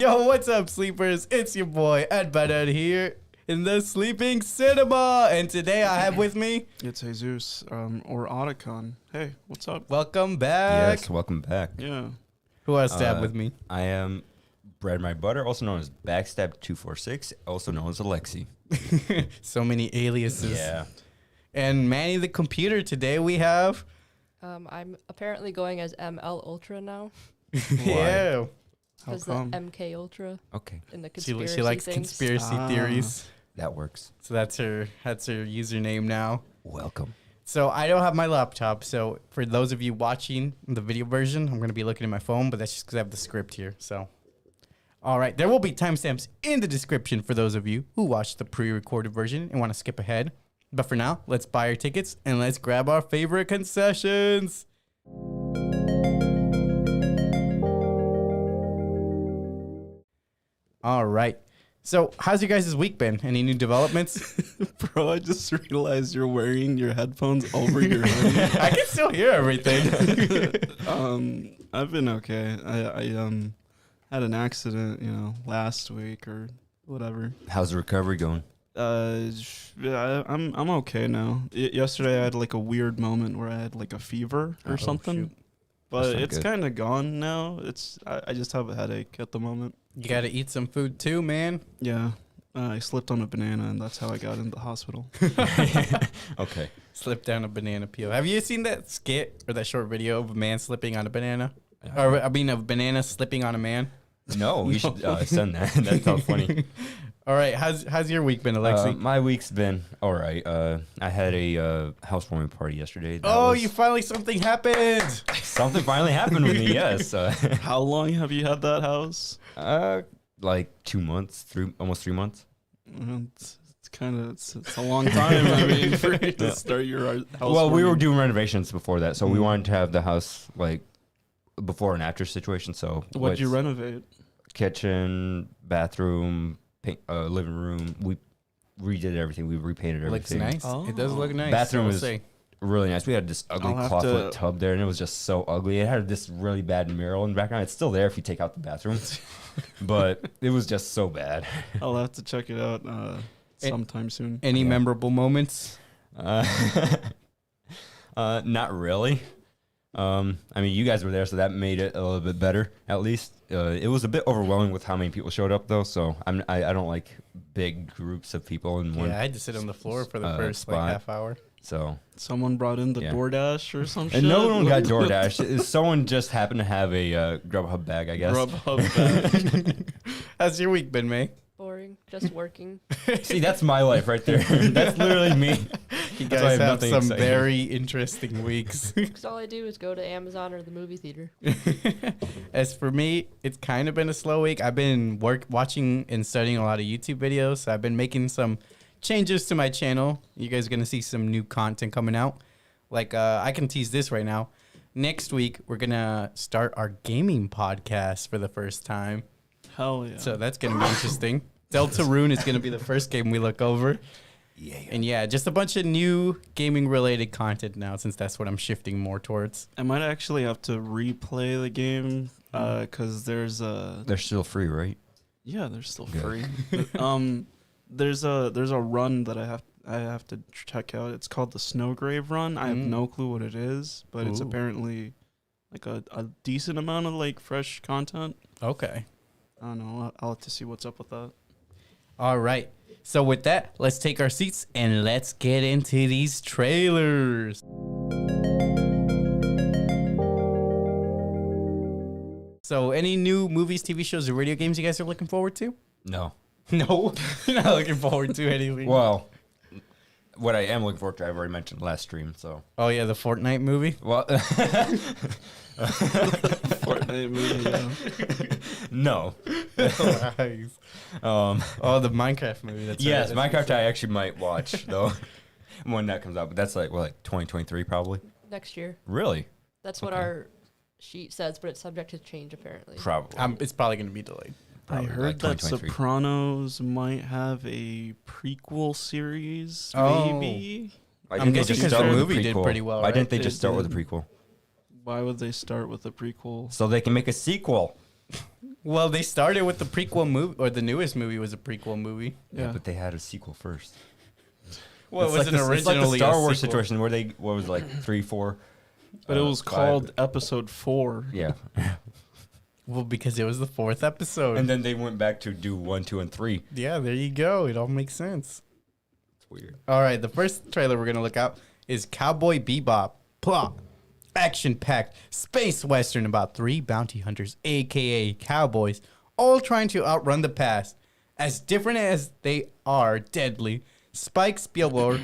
Yo, what's up, sleepers? It's your boy, Eddbedhead here in the Sleeping Cinema. And today I have with me... It's Jesus, or Otacon. Hey, what's up? Welcome back. Yes, welcome back. Yeah. Who else to have with me? I am Bread My Butter, also known as Backstab246, also known as Aleksey. So many aliases. Yeah. And Manny the Computer, today we have... I'm apparently going as ML Ultra now. Yeah. Because the MK Ultra Okay. in the conspiracy She likes things. conspiracy theories. That works. So that's her username now. Welcome. So I don't have my laptop, so for those of you watching the video version, I'm going to be looking at my phone, but that's just because I have the script here, so. All right, there will be timestamps in the description for those of you who watched the pre-recorded version and want to skip ahead. But for now, let's buy our tickets and let's grab our favorite concessions. All right. So how's your guys' week been? Any new developments? Bro, I just realized you're wearing your headphones over your hoodie. I can still hear everything. I've been okay. I had an accident, last week or whatever. How's the recovery going? I'm okay now. Yesterday I had like a weird moment where I had like a fever or something. Shoot. But it's kind of gone now. I just have a headache at the moment. You got to eat some food too, man. Yeah. I slipped on a banana and that's how I got into the hospital. Okay. Slipped down a banana peel. Have you seen that skit or that short video of a man slipping on a banana? Or, I mean, a banana slipping on a man? No, you should send that. That sounds funny. All right. How's your week been, Aleksey? My week's been all right. I had a housewarming party yesterday. Something happened. Something finally happened with me, yes. How long have you had that house? Like 2 months, almost 3 months. It's a long time. I mean, for you to start your house. Well, we were doing renovations before that, so we wanted to have the house like before and after situation. So what'd you renovate? Kitchen, bathroom, living room. We redid everything. We repainted everything. Looks nice. Oh. It does look nice. Bathroom is is really nice. We had this ugly clawfoot tub there, and it was just so ugly. It had this really bad mural in the background. It's still there if you take out the bathroom, but it was just so bad. I'll have to check it out sometime soon. Any memorable moments? Not really. I mean, you guys were there, so that made it a little bit better, at least. It was a bit overwhelming with how many people showed up, though, so I don't like big groups of people in one. Yeah, I had to sit on the floor for the first spot. half hour. So someone brought in the DoorDash or some shit. And no one got DoorDash. Someone just happened to have a Grubhub bag, I guess. Grubhub bag. How's your week been, May? Boring, just working. See, that's my life right there. That's literally me. You That's why I guys have nothing some exciting. very interesting weeks. Because all I do is go to Amazon or the movie theater. As for me, it's kind of been a slow week. I've been watching and studying a lot of YouTube videos. So I've been making some changes to my channel. You guys are going to see some new content coming out. Like, I can tease this right now. Next week, we're going to start our gaming podcast for the first time. Hell yeah. So that's going to be interesting. Deltarune is going to be the first game we look over. Yeah. And yeah, just a bunch of new gaming-related content now, since that's what I'm shifting more towards. I might actually have to replay the game because there's a... They're still free, right? Yeah, they're still Good. free. There's a run that I have to check out. It's called the Snowgrave Run. I have no clue what it is, but it's apparently like a decent amount of like fresh content. Okay. I don't know. I'll have to see what's up with that. All right. So with that, let's take our seats and let's get into these trailers. So any new movies, TV shows, or radio games you guys are looking forward to? No. No, you're not looking forward to anything. Well, what I am looking forward to, I've already mentioned last stream, so. Oh, yeah, the Fortnite movie? Well, Fortnite movie. Yeah. no. Nice. Oh, the Minecraft movie. That's Yes, right. Minecraft I actually might watch, though, when that comes out. But that's like 2023 probably? Next year. Really? That's what our sheet says, but it's subject to change apparently. Probably. It's probably going to be delayed. Probably I heard like that 2023. Sopranos might have a prequel series, Oh. maybe. Why I'm didn't they guessing just 'cause start the with movie a did prequel? pretty well, Why right? didn't they It just start with a did. prequel? Why would they start with a prequel? So they can make a sequel. Well, they started with the prequel movie, or the newest movie was a prequel movie. Yeah, Yeah. but they had a sequel first. Well, It's it wasn't like the, it's originally like the Star a Wars sequel. situation where they, what was it, like 3, 4? But it was 5. called Episode 4. Yeah. Well, because it was the 4th episode. And then they went back to do 1, 2, and 3. Yeah, there you go. It all makes sense. It's weird. All right, the first trailer we're going to look at is Cowboy Bebop. Plot. Action-packed space western about 3 bounty hunters, a.k.a. cowboys, all trying to outrun the past. As different as they are deadly, Spike Spielberg,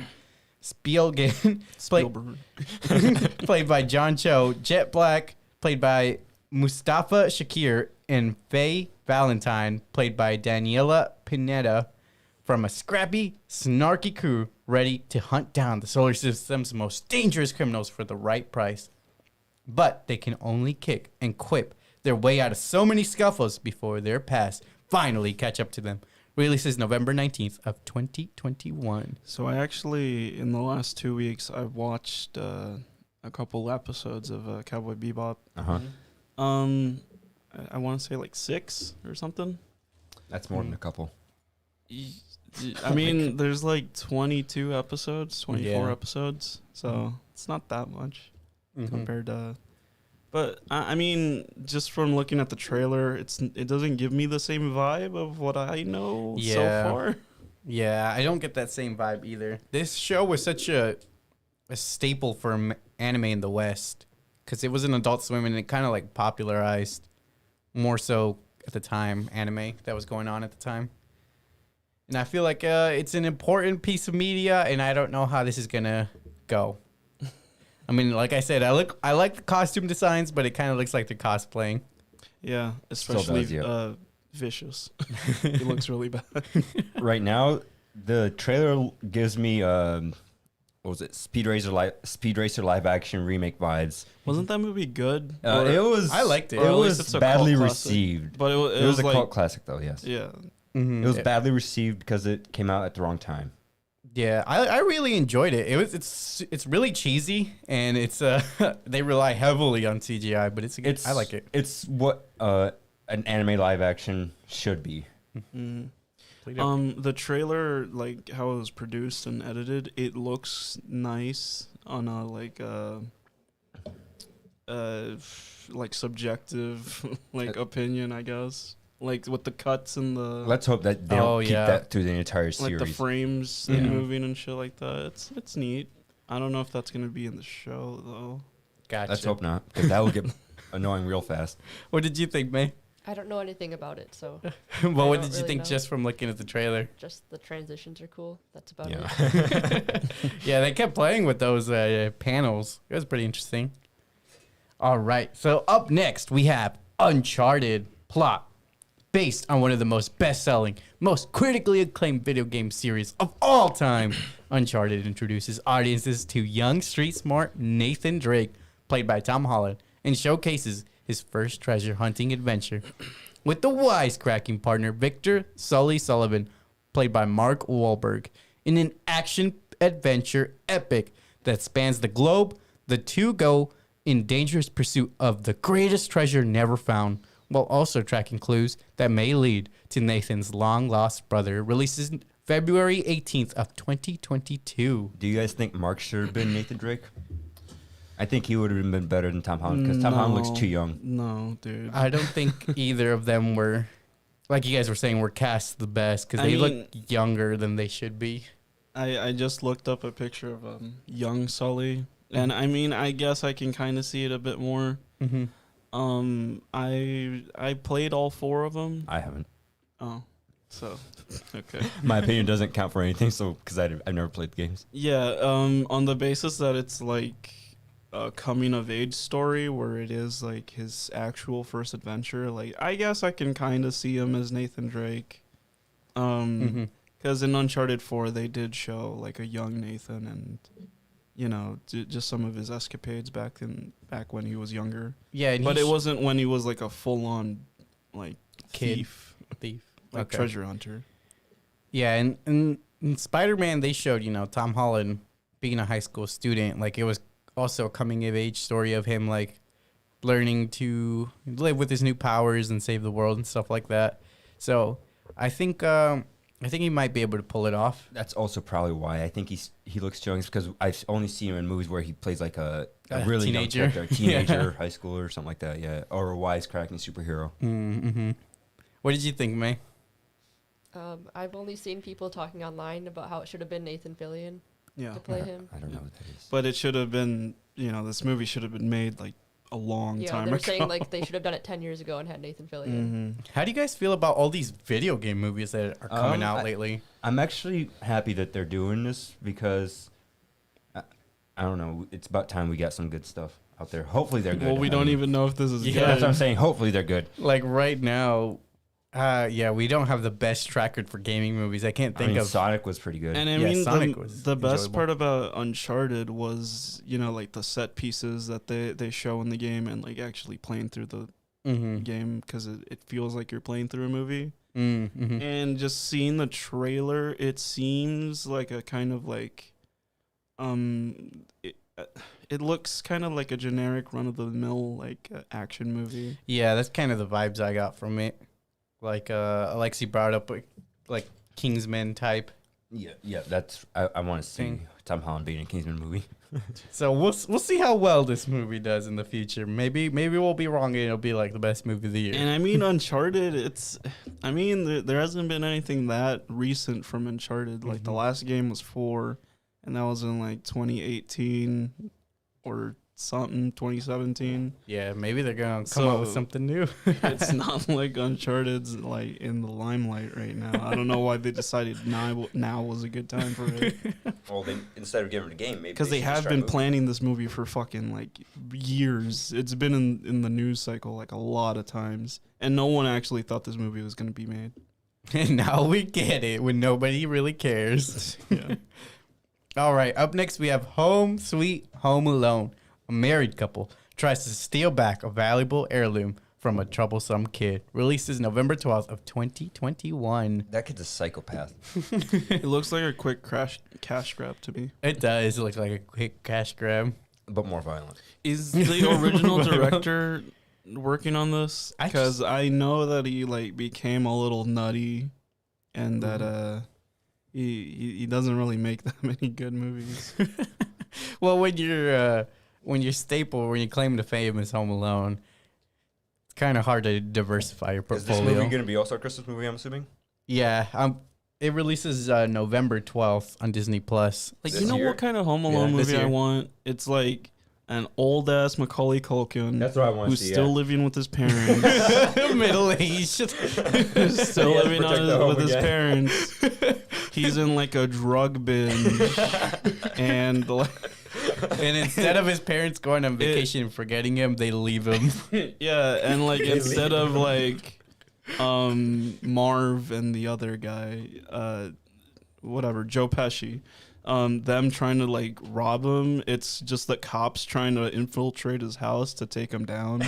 Spielberg. played by John Cho, Jet Black, played by Mustafa Shakir, and Faye Valentine, played by Daniela Pineda, from a scrappy, snarky crew ready to hunt down the solar system's most dangerous criminals for the right price. But they can only kick and quip their way out of so many scuffles before their past finally catch up to them. Releases November 19th of 2021. So I actually, in the last 2 weeks, I've watched a couple episodes of Cowboy Bebop. Uh-huh. I want to say like 6 or something. That's more than a couple. I mean, there's like 22 episodes, 24 Yeah. episodes, so it's not that much Mhm. compared to. But I mean, just from looking at the trailer, it doesn't give me the same vibe of what I know Yeah. so far. Yeah, I don't get that same vibe either. This show was such a staple for anime in the West because it was an Adult Swim and it kind of like popularized more so at the time anime that was going on at the time. And I feel like it's an important piece of media, and I don't know how this is gonna go. I mean, like I said, I like the costume designs, but it kind of looks like they're cosplaying. Yeah, Still especially does, yeah. Vicious. He looks really bad. Right now, the trailer gives me, what was it, Speed Racer live action remake vibes. Wasn't that movie good? It was. I liked it. It Or at least was it's a badly cult classic. received. But It was a like, cult classic, though. Yes. yeah. Mm-hmm. It was badly received because it came out at the wrong time. Yeah, I really enjoyed it. It's really cheesy, and it's they rely heavily on CGI, but I like it. It's what an anime live action should be. Mm. The trailer, like how it was produced and edited, it looks nice on a like subjective opinion, I guess. Like with the cuts and the Let's hope that they don't keep yeah. that through the entire like series. the frames Yeah. moving and shit like that. It's neat. I don't know if that's gonna be in the show though. Gotcha. Let's hope not, because that will get annoying real fast. What did you think, May? I don't know anything about it, so Well, what don't did you really think know. just from looking at the trailer? just the transitions are cool. That's about Yeah. it. Yeah, they kept playing with those panels. It was pretty interesting. All right, so up next we have Uncharted. Plot. Based on one of the most best-selling, most critically acclaimed video game series of all time, Uncharted introduces audiences to young street-smart Nathan Drake, played by Tom Holland, and showcases his first treasure hunting adventure with the wisecracking partner Victor Sully Sullivan, played by Mark Wahlberg, in an action-adventure epic that spans the globe. The two go in dangerous pursuit of the greatest treasure never found, while also tracking clues that may lead to Nathan's long-lost brother. Releases February 18th of 2022. Do you guys think Mark should have been Nathan Drake? I think he would have been better than Tom Holland, because Tom Holland looks too young. No, dude. I don't think either of them were, like you guys were saying, were cast the best because I they mean- look younger than they should be. I just looked up a picture of young Sully, and I mean, I guess I can kind of see it a bit more. Mm-hmm. I played all 4 of them. I haven't. Oh, so okay. My opinion doesn't count for anything, so because I've never played the games. Yeah. On the basis that it's like a coming of age story where it is like his actual first adventure. Like I guess I can kind of see him as Nathan Drake. Mm-hmm. Because in Uncharted 4 they did show like a young Nathan and. You know, just some of his escapades back when he was younger. Yeah, and But it wasn't when he was like a full-on like Kid. thief, thief. like Okay. treasure hunter. Yeah, and in Spider-Man, they showed, Tom Holland being a high school student. Like, it was also a coming-of-age story of him, like, learning to live with his new powers and save the world and stuff like that. So I think he might be able to pull it off. That's also probably why I think he looks young, because I've only seen him in movies where he plays like a really teenager. young character, teenager, Yeah. high schooler or something like that. Yeah, or a wisecracking superhero. Mm-hmm. What did you think, May? I've only seen people talking online about how it should have been Nathan Fillion Yeah. to play him. I don't know what that is. But it should have been, this movie should have been made like a long Yeah, time they were ago. saying like they should have done it 10 years ago and had Nathan Fillion. Mm-hmm. How do you guys feel about all these video game movies that are coming out lately? I'm actually happy that they're doing this, because I don't know. It's about time we got some good stuff out there. Hopefully they're good. Well, we don't even know if this is Yeah, good. That's what I'm saying. Hopefully they're good. Like right now, we don't have the best track record for gaming movies. I can't think of. Sonic was pretty good. And I Yeah, mean, Sonic was the best enjoyable. part about Uncharted was, like the set pieces that they show in the game and like actually playing through the Mm-hmm. game, because it feels like you're playing through a movie. Mm-hmm. And just seeing the trailer, it seems like a kind of like, it looks kind of like a generic run-of-the-mill like action movie. Yeah, that's kind of the vibes I got from it. Like Aleksey brought up, like Kingsman type. Yeah. That's I want to see Thing. Tom Holland being in a Kingsman movie. So we'll see how well this movie does in the future. Maybe we'll be wrong and it'll be like the best movie of the year. And I mean, Uncharted, there hasn't been anything that recent from Uncharted. Like the last game was 4, and that was in like 2018 or something, 2017. Yeah, maybe they're gonna come up with So- something new. It's not like Uncharted's like in the limelight right now. I don't know why they decided now was a good time for it. Well, instead of giving it a game, maybe Because they have been planning this movie for fucking like years. It's been in the news cycle like a lot of times, and no one actually thought this movie was gonna be made. And now we get it when nobody really cares. Yeah. All right, up next we have Home Sweet Home Alone. A married couple tries to steal back a valuable heirloom from a troublesome kid. Releases November 12th of 2021. That kid's a psychopath. It looks like a quick cash grab to me. It does look like a quick cash grab. But more violent. Is the original director working on this? I Because I know that he like became a little nutty, and that he doesn't really make that many good movies. Well, when your staple, when you claim to fame is Home Alone, it's kind of hard to diversify your Is this portfolio. movie going to be also a Christmas movie, I'm assuming? Yeah, it releases November 12th on Disney Plus. Like, This you know year? what kind of Home Alone Yeah, this movie I year. want? It's like an old ass Macaulay Culkin That's what I want to who's see. still living with his parents. Middle aged. Who's still He has to living protect the on home with his again. parents. He's in like a drug binge, and like, And instead of his parents going on vacation and forgetting him, they leave him. yeah, and like instead of like Marv and the other guy, whatever, Joe Pesci, them trying to like rob him, it's just the cops trying to infiltrate his house to take him down.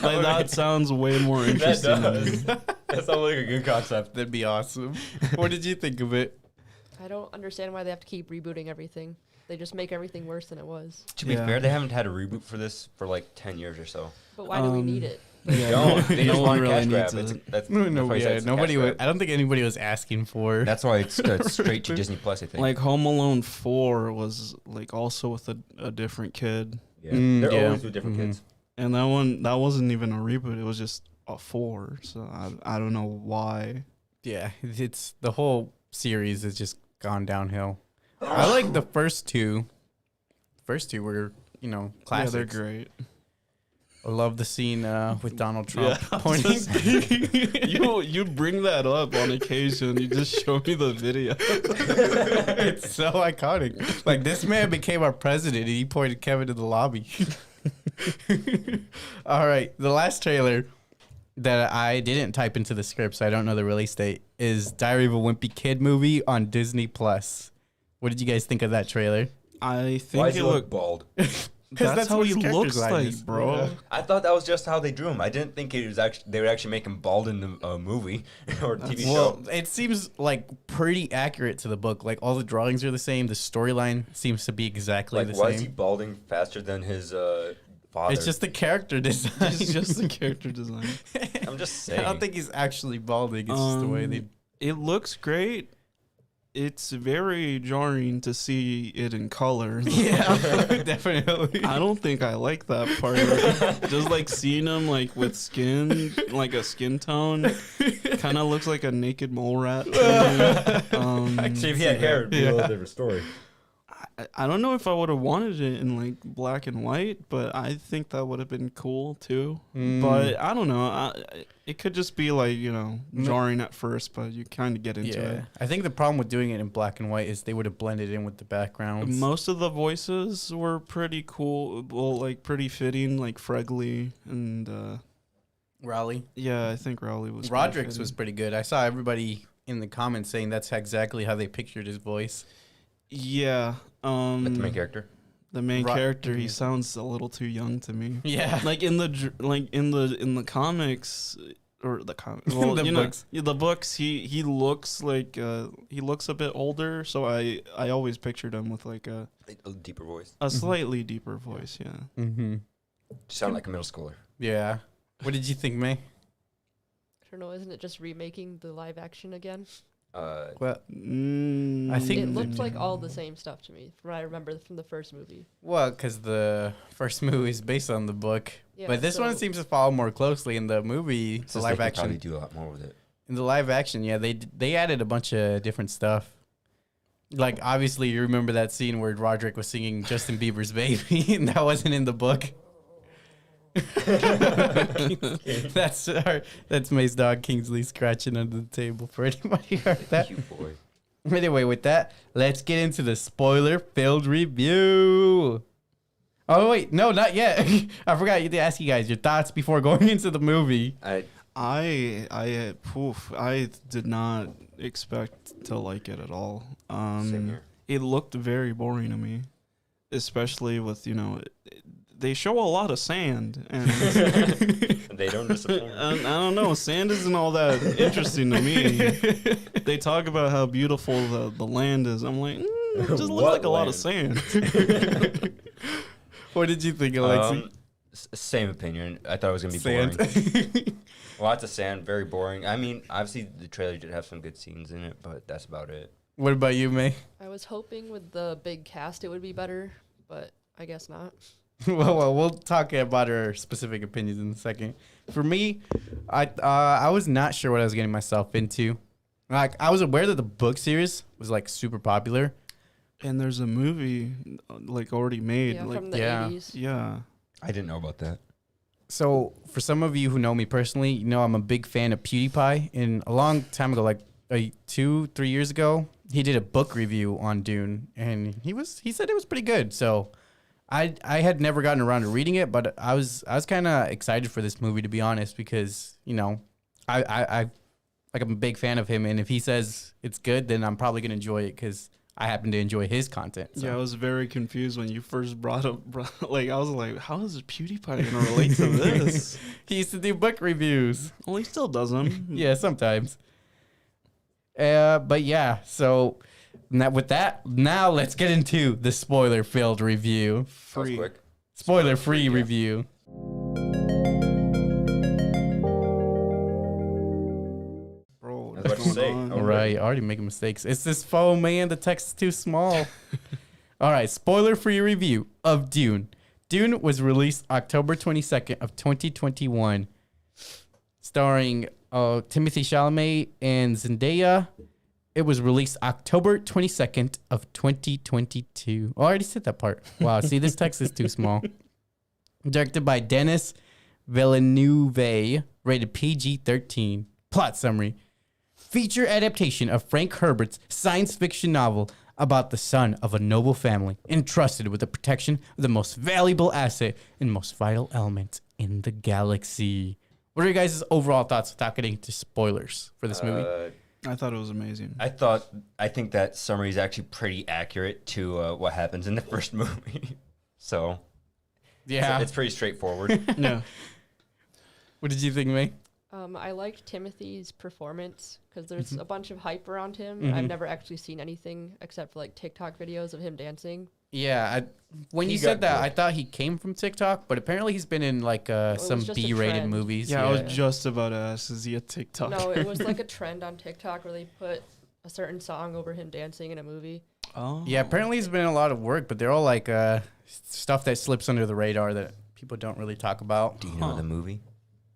Like, that sounds way more interesting to me. That sounds like a good concept. That'd be awesome. What did you think of it? I don't understand why they have to keep rebooting everything. They just make everything worse than it was. To be Yeah. fair, they haven't had a reboot for this for like 10 years or so. But why do we need it? They don't. They No just one want a really cash grab. needs It's it. that's No, why I said yeah, it's a nobody cash was. grab. I don't think anybody was asking for. That's why it's straight to Disney Plus, I think. Like Home Alone 4 was like also with a different kid, yeah. Mm, They're yeah. always with different Mhm. kids. and that wasn't even a reboot. It was just a 4. So I don't know why. Yeah, it's the whole series has just gone downhill. I like the first two. First two were, classics. Yeah, they're great. I love the scene with Donald Trump Yeah, pointing. you bring that up on occasion. You just show me the video. It's so iconic. Like, this man became our president and he pointed Kevin to the lobby. All right, the last trailer that I didn't type into the script, so I don't know the release date, is Diary of a Wimpy Kid movie on Disney Plus. What did you guys think of that trailer? I Why think does it he look. look bald? That's how what he his character's looks line like, is. bro. Yeah. I thought that was just how they drew him. I didn't think it was actually they would actually make him bald in the movie or TV Well, show. it seems like pretty accurate to the book. Like, all the drawings are the same. The storyline seems to be exactly Like, the why is he same. balding faster than his father. It's just the character design. It's just the character design. I'm just I saying. don't think he's actually balding. It's just the way they. It looks great. It's very jarring to see it in color. Yeah, definitely. I don't think I like that part. Just like seeing him like with skin, like a skin tone, kind of looks like a naked mole rat. Actually, if he had hair, it'd be a little different story. I don't know if I would have wanted it in like black and white, but I think that would have been cool too. But I don't know. It could just be like, jarring at first, but you kind of get into it. I think the problem with doing it in black and white is they would have blended in with the backgrounds. Most of the voices were pretty cool, well, like pretty fitting, like Fregley and Raleigh. yeah, I think Rowley was. Roderick's was pretty good. I saw everybody in the comments saying that's exactly how they pictured his voice. Yeah. Like the main character. The main character, he sounds a little too young to me. Yeah. Like in the comics or the comics, well, The books. The books, he looks like he looks a bit older, so I always pictured him with like a deeper voice. a slightly deeper voice, yeah. Mm-hmm. Sound like a middle schooler. Yeah. What did you think, May? I don't know. Isn't it just remaking the live action again? Well, I think It looked like all the same stuff to me from what I remember from the first movie. well, because the first movie is based on the book, Yeah, but this one so- seems to follow more closely in the movie. The Since live they could probably action. do a lot more with it. In the live action, yeah, they added a bunch of different stuff. Like obviously, you remember that scene where Roderick was singing Justin Bieber's "Baby," and that wasn't in the book. That's May's dog Kingsley scratching under the table for anybody who heard that. Cute boy. Anyway, with that, let's get into the spoiler-filled review. Oh wait, no, not yet. I forgot to ask you guys your thoughts before going into the movie. I did not expect to like it at all. Same here. It looked very boring to me, especially with they show a lot of sand, and They don't disappoint. I don't know, sand isn't all that interesting to me. They talk about how beautiful the land is. I'm like, it just looks What like a lot of land? sand. What did you think, Aleksey? Same opinion. I thought it was gonna be Sand. boring. Lots of sand, very boring. I mean, obviously the trailer did have some good scenes in it, but that's about it. What about you, May? I was hoping with the big cast it would be better, but I guess not. well, we'll talk about our specific opinions in a second. For me, I was not sure what I was getting myself into. Like, I was aware that the book series was like super popular. And there's a movie like already made. Yeah, like from the yeah. 80s. yeah. I didn't know about that. So, for some of you who know me personally, you know I'm a big fan of PewDiePie. And a long time ago, like 2-3 years ago, he did a book review on Dune, and he said it was pretty good. So, I had never gotten around to reading it, but I was kind of excited for this movie, to be honest, because I'm a big fan of him, and if he says it's good, then I'm probably gonna enjoy it because I happen to enjoy his content. So. Yeah, I was very confused when you first brought up. Like, I was like, how is PewDiePie gonna relate to this? He used to do book reviews. Well, he still does them. Yeah, sometimes. But yeah, so now with that, now let's get into the spoiler-filled review. That was Free. quick. Spoiler-free review. Bro, I was about to say, on? oh, All right, already making mistakes. It's this phone, man. The text is too small. All right, spoiler-free review of Dune. Dune was released October 22nd of 2021, starring Timothy Chalamet and Zendaya. It was released October 22nd of 2022. Oh, I already said that part. Wow, see, this text is too small. Directed by Denis Villeneuve, rated PG-13. Plot summary. Feature adaptation of Frank Herbert's science fiction novel about the son of a noble family entrusted with the protection of the most valuable asset and most vital element in the galaxy. What are your guys' overall thoughts without getting to spoilers for this movie? I thought it was amazing. I think that summary is actually pretty accurate to what happens in the first movie. So Yeah. it's pretty straightforward. Yeah. What did you think, May? I liked Timothy's performance because there's Mm-hmm. a bunch of hype around him. I've never actually seen anything except for like TikTok videos of him dancing. Yeah, when He you said got that, good. I thought he came from TikTok, but apparently he's been in like was some just a B-rated trend. movies. Yeah, I was just about to ask, is he a TikTok? No, it was like a trend on TikTok where they put a certain song over him dancing in a movie. Oh. Yeah, apparently he's been in a lot of work, but they're all like stuff that slips under the radar that people don't really talk about. Do you know the movie?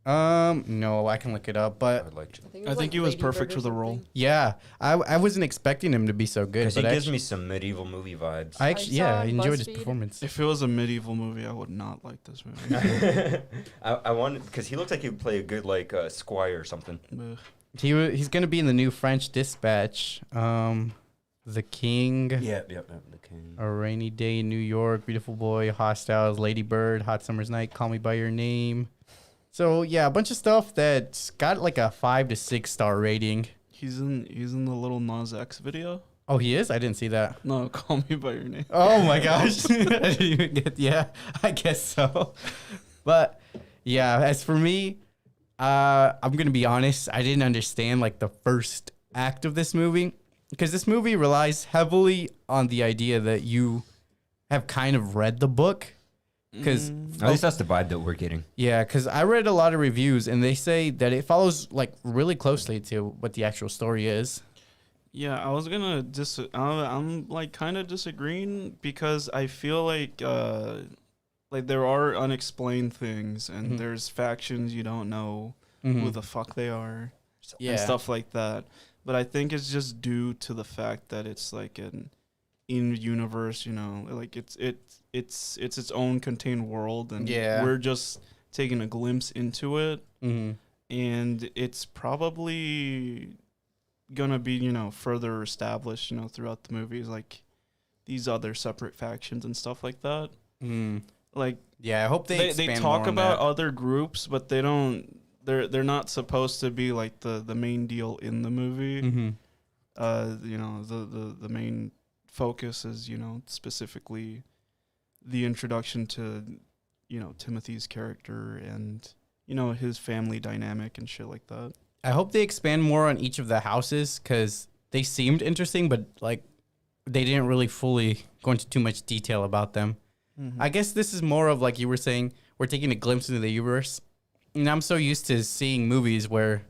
No, I can look it up, I but would like to. I think he was Lady Bird perfect or for the role. something. yeah, I wasn't expecting him to be so good. Because he But gives me some medieval movie vibes. I I actually, saw yeah, I on enjoyed his BuzzFeed. performance. If it was a medieval movie, I would not like this movie. I wanted because he looks like he would play a good like squire or something. Ugh. He's gonna be in the new French Dispatch, The King, The king. A Rainy Day in New York, Beautiful Boy, Hostiles, Lady Bird, Hot Summer's Night, Call Me by Your Name. So yeah, a bunch of stuff that's got like a 5 to 6 star rating. He's in the little Nas X video. Oh, he is? I didn't see that. No, Call Me by Your Name. Oh my gosh. I didn't even get, yeah, I guess so. But yeah, as for me, I'm going to be honest. I didn't understand like the first act of this movie because this movie relies heavily on the idea that you have kind of read the book. Because At least that's the vibe that we're getting. yeah, because I read a lot of reviews and they say that it follows like really closely to what the actual story is. Yeah, I was gonna I'm like kind of disagreeing because I feel like there are unexplained things and Mhm. there's factions you don't know who the fuck they are Yeah. and stuff like that. But I think it's just due to the fact that it's like an in-universe, like it's its own contained world, and Yeah. we're just taking a glimpse into it, Mm-hmm. and it's probably gonna be further established throughout the movies, like these other separate factions and stuff like that. Mm. Like Yeah, I hope they they expand talk more on about that. other groups, but they don't. They're not supposed to be like the main deal in the movie. Mm-hmm. The main focus is specifically the introduction to Timothy's character and his family dynamic and shit like that. I hope they expand more on each of the houses because they seemed interesting, but like they didn't really fully go into too much detail about them. I guess this is more of like you were saying, we're taking a glimpse into the universe. And I'm so used to seeing movies where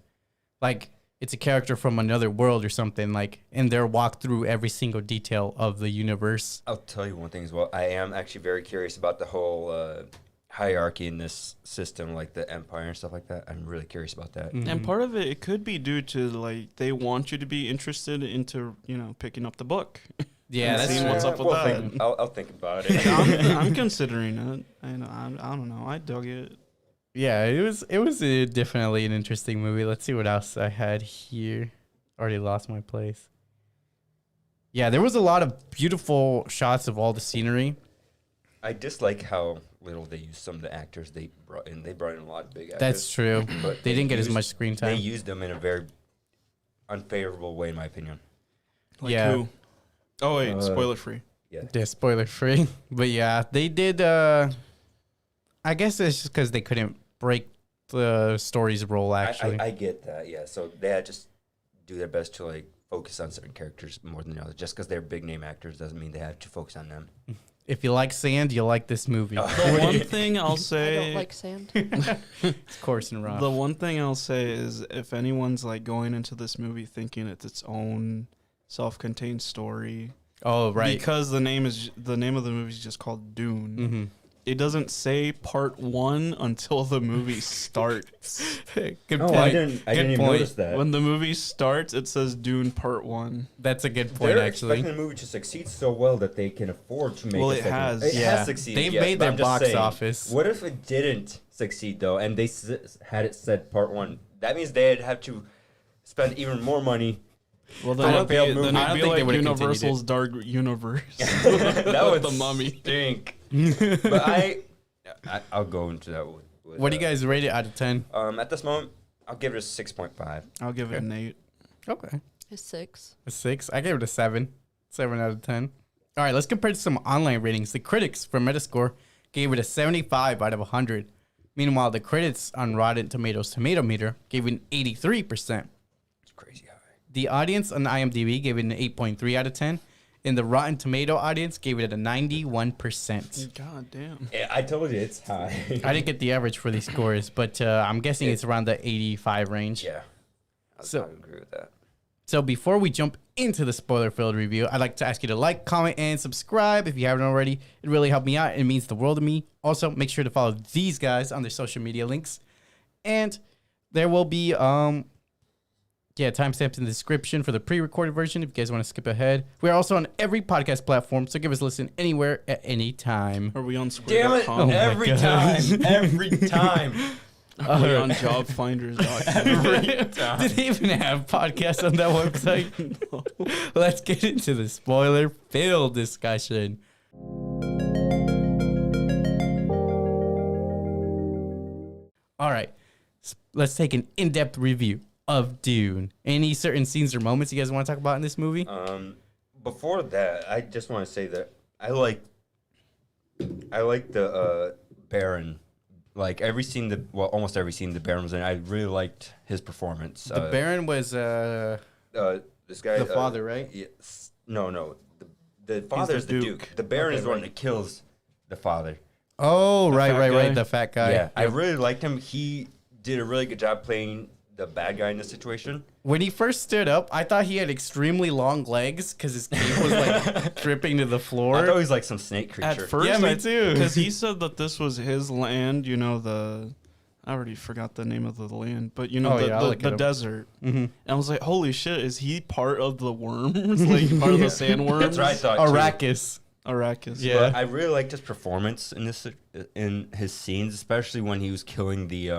like it's a character from another world or something, like, and they're walked through every single detail of the universe. I'll tell you one thing as well. I am actually very curious about the whole hierarchy in this system, like the empire and stuff like that. I'm really curious about that. And part of it could be due to like they want you to be interested into picking up the book. Yeah, and that's seeing true. what's up with Well, that. I'll think about it. I'm considering it. I don't know. I dug it. Yeah, it was definitely an interesting movie. Let's see what else I had here. Already lost my place. Yeah, there was a lot of beautiful shots of all the scenery. I dislike how little they used some of the actors they brought in. They brought in a lot of big actors. That's true. But They didn't get as used- much screen They time. used them in a very unfavorable way, in my opinion. Like Yeah. who? Oh wait, spoiler free. Yeah. Yeah, spoiler free. But yeah, they did. I guess it's just because they couldn't break the story's role, actually. I get that, yeah. So they had to just do their best to like focus on certain characters more than others. Just because they're big name actors doesn't mean they have to focus on them. If you like sand, you'll like this movie. The one thing I'll I say, don't like sand. It's coarse and raw. the one thing I'll say is if anyone's like going into this movie thinking it's its own self-contained story, Oh, right. because the name of the movie is just called Dune. Mm-hmm. It doesn't say part 1 until the movie starts. Good Oh, point. I didn't Good even point. notice that. When the movie starts, it says Dune Part 1. That's a good point, They're actually. expecting the movie to succeed so well that they can afford to make Well, a it second. has. It Yeah. has succeeded. They've yes, made but their I'm just box saying, office. What if it didn't succeed though, and they had it said part 1? That means they'd have to spend even more money. Well, then it'd be- then I don't think they like would've continued Universal's Dark Universe. That would the Mummy. stink. But I'll go into that. With What do you guys rate it out of 10? At this moment, I'll give it a 6.5. I'll give it an 8. Okay. It's 6. A 6. I gave it a 7. 7 out of 10. All right, let's compare to some online ratings. The critics from Metascore gave it a 75 out of 100. Meanwhile, the critics on Rotten Tomatoes Tomato Meter gave it an 83%. It's crazy high. The audience on IMDb gave it an 8.3 out of 10. and the Rotten Tomato audience gave it a 91%. God damn. Yeah, I told you it's high. I didn't get the average for these scores, but I'm guessing it's around the 85 range. Yeah. I would agree with that. So before we jump into the spoiler-filled review, I'd like to ask you to like, comment, and subscribe if you haven't already. It really helped me out. It means the world to me. Also, make sure to follow these guys on their social media links. And there will be timestamps in the description for the pre-recorded version if you guys want to skip ahead. We're also on every podcast platform, so give us a listen anywhere at any time. Are we on Damn it! square.com? Every time. Are we on jobfinders.com? Every time. Did they even have podcasts on that website? No. Let's get into the spoiler-filled discussion. All right, let's take an in-depth review of Dune. Any certain scenes or moments you guys want to talk about in this movie? Before that, I just want to say that I like the Baron. Like almost every scene the Baron was in, I really liked his performance. The Baron was this guy, the father, right? Yes. No. The father's the Duke. The Baron is the one that kills the father. Oh, right, guy? the fat guy. Yeah, I really liked him. He did a really good job playing the bad guy in this situation. When he first stood up, I thought he had extremely long legs because his cape was like dripping to the floor. I thought he was like some snake creature. At first, Yeah, me too. Because he said that this was his land, I already forgot the name of the land, but the desert. Mm-hmm. And I was like, holy shit, is he part of the worms? Like part of the sandworms? That's right, I thought Arrakis. Arrakis. Yeah. But I really liked his performance in his scenes, especially when he was killing the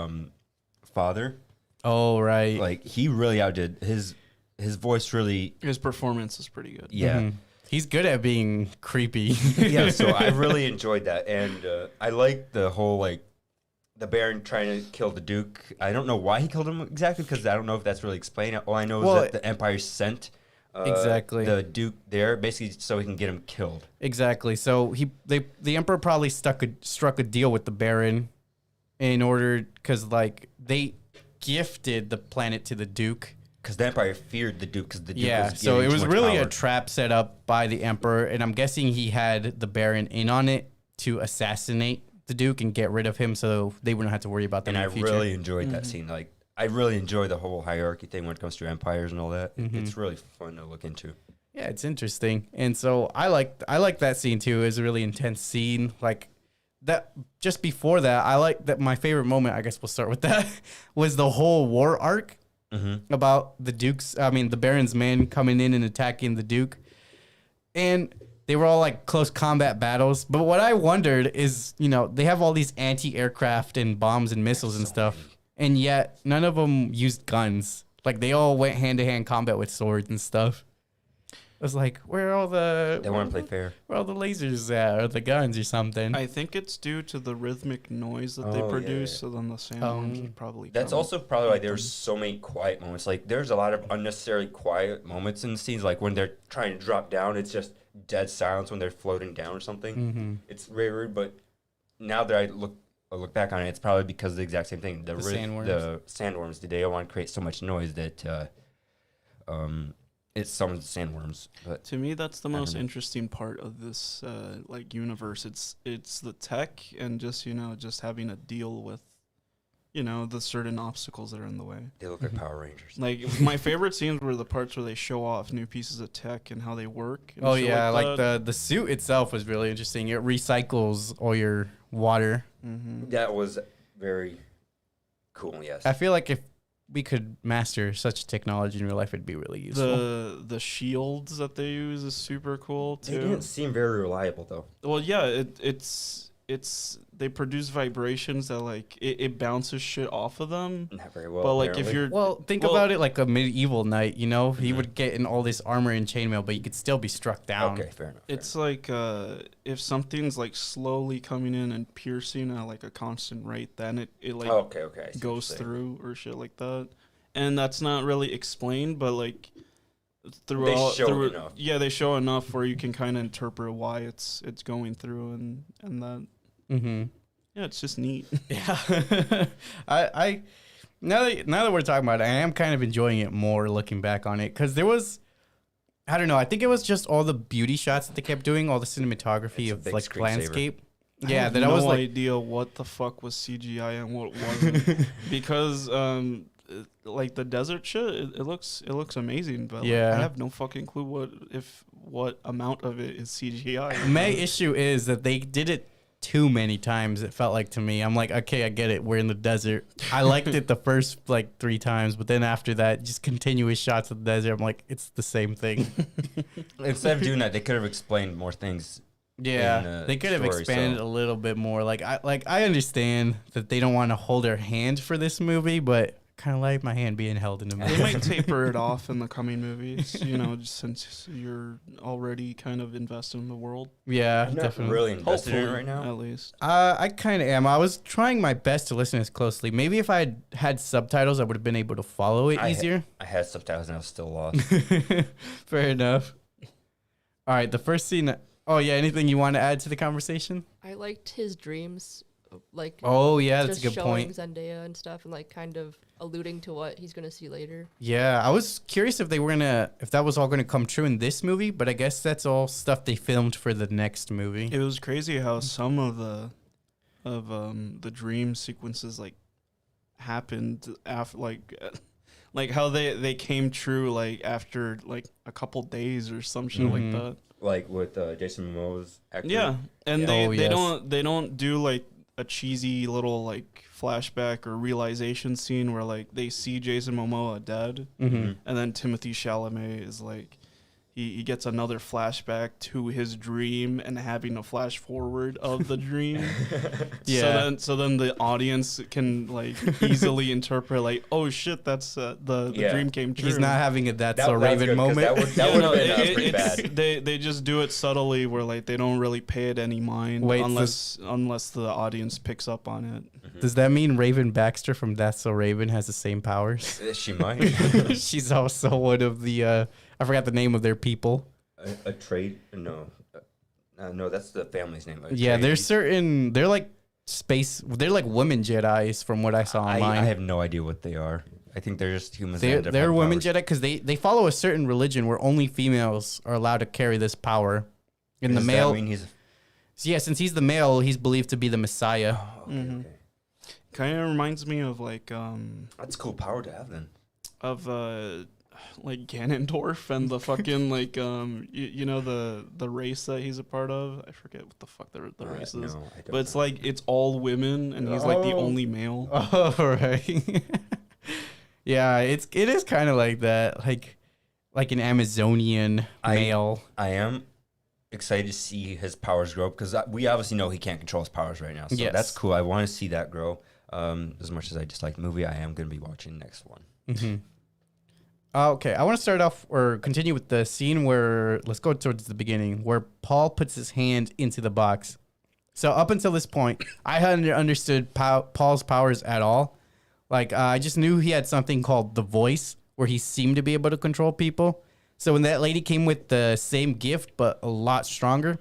father. Oh, right. Like he really outdid his voice. Really, His performance is pretty good. yeah. Mhm. He's good at being creepy. Yeah, so I really enjoyed that, and I like the whole the Baron trying to kill the Duke. I don't know why he killed him exactly because I don't know if that's really explained. All I know is that the Empire sent Exactly. the Duke there basically so he can get him killed. Exactly. So the Emperor probably struck a deal with the Baron in order because they gifted the planet to the Duke. Because the Empire feared the Duke because the Duke was so getting it was too much really power. a trap set up by the Emperor, and I'm guessing he had the Baron in on it to assassinate the Duke and get rid of him, so they wouldn't have to worry about that And in I the future. really enjoyed that scene. Like I really enjoy the whole hierarchy thing when it comes to empires and all that. It's really fun to look into. Yeah, it's interesting, and so I like that scene too. It's a really intense scene. Like that. Just before that, I like that. My favorite moment, I guess we'll start with that, was the whole war arc about the Baron's men coming in and attacking the Duke, and they were all like close combat battles. But what I wondered is, they have all these anti-aircraft and bombs and missiles and stuff, and yet none of them used guns. Like they all went hand-to-hand combat with swords and stuff. I was like, where are all the... They want to play fair. Where are all the lasers at, or the guns or something? I think it's due to the rhythmic noise that they produce, so then the sandworms would probably That's come. also probably why there's so many quiet moments. Like, there's a lot of unnecessarily quiet moments in the scenes. Like, when they're trying to drop down, it's just dead silence when they're floating down or something. It's very rude, but now that I look back on it, it's probably because of the exact same thing. The sandworms, they don't want to create so much noise that it summons sandworms. But to me, that's the most interesting part of this universe. It's the tech and just having to deal with the certain obstacles that are in the way. they look like Power Rangers. Like my favorite scenes were the parts where they show off new pieces of tech and how they work. And Oh shit yeah, like like that. the suit itself was really interesting. It recycles all your water. That was very cool, yes. I feel like if we could master such technology in real life, it'd be really useful. The shields that they use is super cool too. They didn't seem very reliable, though. Well, yeah, it's they produce vibrations that it bounces shit off of them. Not very well, But if apparently. you're Think about it like a medieval knight. He would get in all this armor and chainmail, but you could still be struck down. Okay, fair enough. It's like if something's slowly coming in and piercing at a constant rate, then it okay, I see what goes you're saying. through or shit like that. And that's not really explained, but throughout, enough. Yeah, they show enough where you can kind of interpret why it's going through and that. Mm-hmm. Yeah, it's just neat. Yeah. I now that we're talking about it, I am kind of enjoying it more looking back on it because there was I don't know. I think it was just all the beauty shots that they kept doing, all the cinematography It's a of big like screensaver. landscape. I Yeah, have that no I was like, idea what the fuck was CGI and what wasn't because like the desert shit, it looks amazing, but like, Yeah. I have no fucking clue what amount of it is CGI. my issue is that they did it too many times. It felt like to me. I'm like, okay, I get it. We're in the desert. I liked it the first like 3 times, but then after that, just continuous shots of the desert. I'm like, it's the same thing. Instead of doing that, they could have explained more things. Yeah, in the they could have story, expanded so- a little bit more. I understand that they don't want to hold their hand for this movie, but kind of like my hand being held in the They movie. might taper it off in the coming movies, just since you're already kind of invested in the world. Yeah, I'm not definitely. really invested in it Hopefully, right now. at least. I kind of am. I was trying my best to listen as closely. Maybe if I had subtitles, I would have been able to follow it easier. I had subtitles and I was still lost. Fair enough. All right, the first scene. Oh yeah, anything you want to add to the conversation? I liked his dreams, like Oh yeah, that's a just good showing point. Zendaya and stuff, and like kind of alluding to what he's gonna see later. Yeah, I was curious if that was all gonna come true in this movie, but I guess that's all stuff they filmed for the next movie. It was crazy how some of the dream sequences like happened after like how they came true like after like a couple days or some shit like Mhm. that. Like with Jason Momoa's actor. Yeah, and Yeah. they Oh, they yes. don't do like a cheesy little like flashback or realization scene where like they see Jason Momoa dead, Mm-hmm. and then Timothy Chalamet is like he gets another flashback to his dream and having a flash forward of the dream. Yeah. So then the audience can like easily interpret like, oh shit, that's the Yeah. dream came true. He's not having a that's That- so that was Raven good, 'cause moment. that would Yeah, have no, been pretty it's- bad. they just do it subtly where like they don't really pay it any mind Wait, unless the audience picks up on it. Does that mean Raven Baxter from That's So Raven has the same powers? She might. She's also one of the I forgot the name of their people. a trade? No. No, that's the family's name. Yeah, Atreides. there's certain they're like women Jedis from what I saw I online. have no idea what they are. I think they're just humans. that end up They're having women powers. Jedi because they follow a certain religion where only females are allowed to carry this power. And the Does male, that mean he's... yeah, since he's the male, he's believed to be the Messiah. Oh, okay, Mhm. okay. Kind of reminds me of like That's a cool power to have then. like Ganondorf and the fucking like you know the race that he's a part of. I forget what the fuck the race is. No, I don't But it's know. like it's all women and he's like the Oh. only male. Oh, right. Yeah, it is kind of like that, like an Amazonian male. I am excited to see his powers grow because we obviously know he can't control his powers right now. So Yes. that's cool. I want to see that grow. As much as I dislike the movie, I am going to be watching the next one. Mm-hmm. Okay, I want to start off or continue with the scene where let's go towards the beginning where Paul puts his hand into the box. So up until this point, I hadn't understood Paul's powers at all. Like I just knew he had something called the voice, where he seemed to be able to control people. So when that lady came with the same gift but a lot stronger,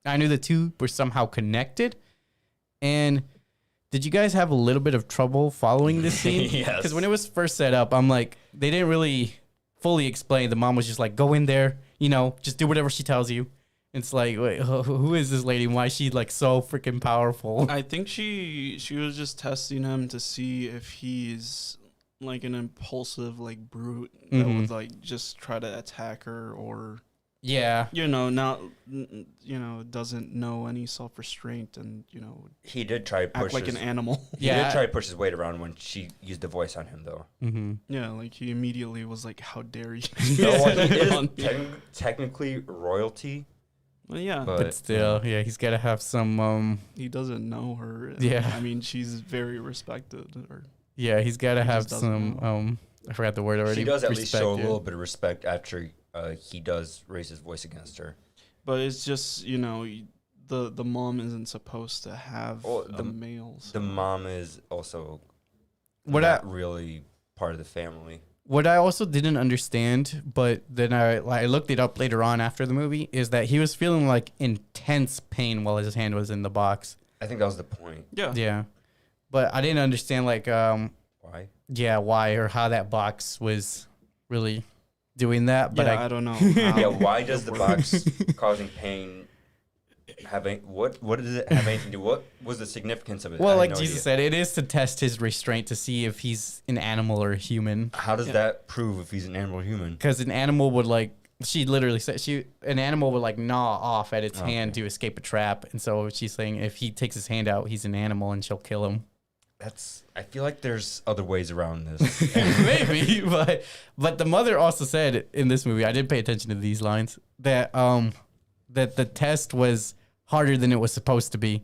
I knew the two were somehow connected. And did you guys have a little bit of trouble following this scene? Yes. Because when it was first set up, I'm like, they didn't really fully explain. The mom was just like, go in there, just do whatever she tells you. It's like, wait, who is this lady? Why is she like so freaking powerful? I think she was just testing him to see if he's like an impulsive like brute that Mhm. would like just try to attack her or Yeah. doesn't know any self-restraint and He did try to push act like an his, animal. he Yeah. did try to push his weight around when she used the voice on him, though. Mm-hmm. Yeah, like he immediately was like, "How dare you?" No, well, he is On me. technically royalty. Well, yeah, But still, yeah, he's got to have some, he doesn't know her. Yeah. I mean, she's very respected. Or yeah, he's got to He have just doesn't some, I forgot the word already. He does at least Respect, show a yeah. little bit of respect after he does raise his voice against her. But it's just the mom isn't supposed to have Oh, a male. So. The mom is also What not really part of the family. What I also didn't understand, but then I looked it up later on after the movie, is that he was feeling like intense pain while his hand was in the box. I think that was the point. Yeah. Yeah. But I didn't understand Why? why or how that box was really doing that. But I don't know. Yeah, why does the box causing pain what does it have anything to do? What was the significance of it? Well, like Jesus said, it is to test his restraint to see if he's an animal or a human. How does that prove if he's an animal or human? Because an animal would she literally said an animal would like gnaw off at its hand to escape a trap, and so she's saying if he takes his hand out, he's an animal and she'll kill him. I feel like there's other ways around this. Maybe, but the mother also said in this movie, I did pay attention to these lines, that that the test was harder than it was supposed to be,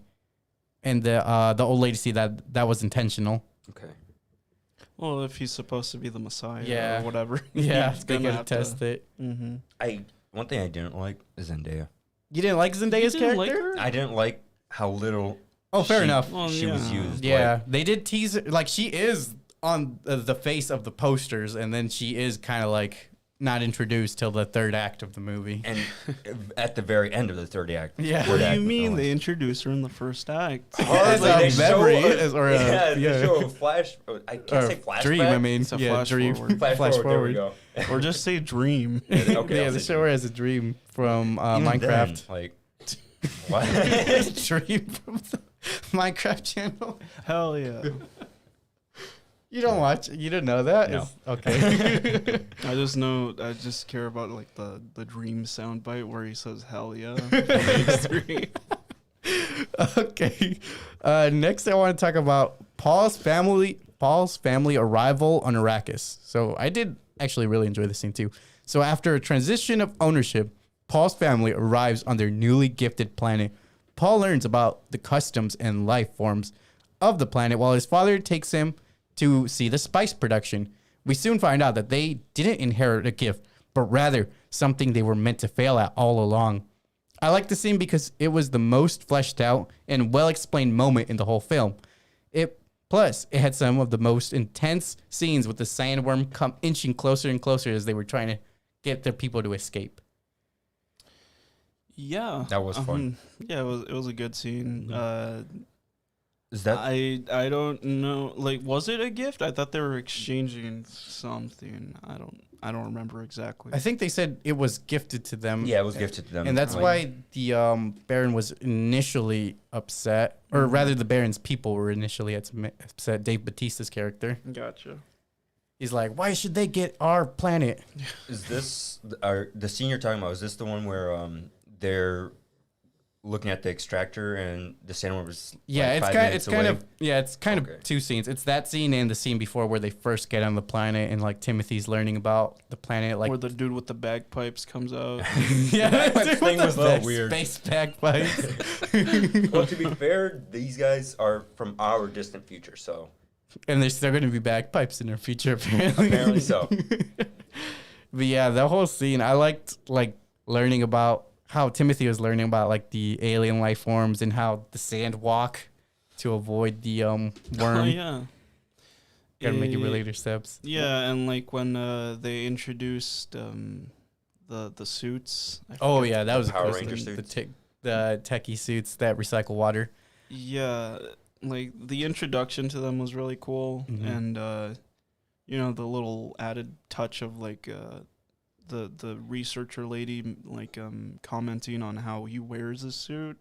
and the old lady said that was intentional. Okay. Well, if he's supposed to be the Messiah Yeah. or whatever. Yeah, he's they gonna gotta have test it. Mm-hmm. One thing I didn't like is Zendaya. You didn't like Zendaya's didn't like character? her? I didn't like how little. Oh, fair enough. Well, She was yeah. used. Yeah, they did tease her. Like, she is on the face of the posters, and then she is kind of like not introduced till the third act of the movie. And at the very end of the third act. Yeah. What do act you was mean? only- They introduced her in the first act. As Like, a they show memory, a- or a- yeah, yeah. they show a flash. I can't say flashback. dream, I mean. It's a yeah, flash dream. forward. Flash, forward. There we go. Or just say dream. Okay, Yeah, I'll they say show her as a dream from Even Minecraft. then, like, what? Dream from the Minecraft channel. Hell yeah. You don't watch. You didn't know that? No. Okay. I just care about like the dream soundbite where he says hell yeah. Okay. Next, I want to talk about Paul's family arrival on Arrakis. So I did actually really enjoy this scene too. So after a transition of ownership, Paul's family arrives on their newly gifted planet. Paul learns about the customs and life forms of the planet while his father takes him to see the spice production. We soon find out that they didn't inherit a gift, but rather something they were meant to fail at all along. I like the scene because it was the most fleshed out and well-explained moment in the whole film. Plus, it had some of the most intense scenes with the sandworm come inching closer and closer as they were trying to get their people to escape. Yeah. That was fun. Yeah, it was a good scene. Is that I don't know. Like, was it a gift? I thought they were exchanging something. I don't remember exactly. I think they said it was gifted to them. Yeah, it was gifted to them. And that's why the Baron was initially upset, or rather the Baron's people were initially upset. Dave Bautista's character. Gotcha. He's like, why should they get our planet? Is this the scene you're talking about? Is this the one where they're looking at the extractor and the sandworm was Yeah, like it's kind of Okay. two scenes. It's that scene and the scene before where they first get on the planet and like Timothy's learning about the planet, like Where the dude with the bagpipes comes out. yeah, That thing was a little weird. Space bagpipes. Well, to be fair, these guys are from our distant future, so And there's still going to be bagpipes in their future, apparently. apparently so. But yeah, the whole scene, I liked like learning about how Timothy was learning about like the alien life forms and how the sand walk to avoid the worm. Oh, yeah. Gotta make it relate their steps. Yeah, and like when they introduced the suits. Oh yeah, that was a Power cool Ranger scene. suits. The techie suits that recycle water. Yeah, like the introduction to them was really cool, and you know, the little added touch of like the researcher lady like commenting on how he wears his suit.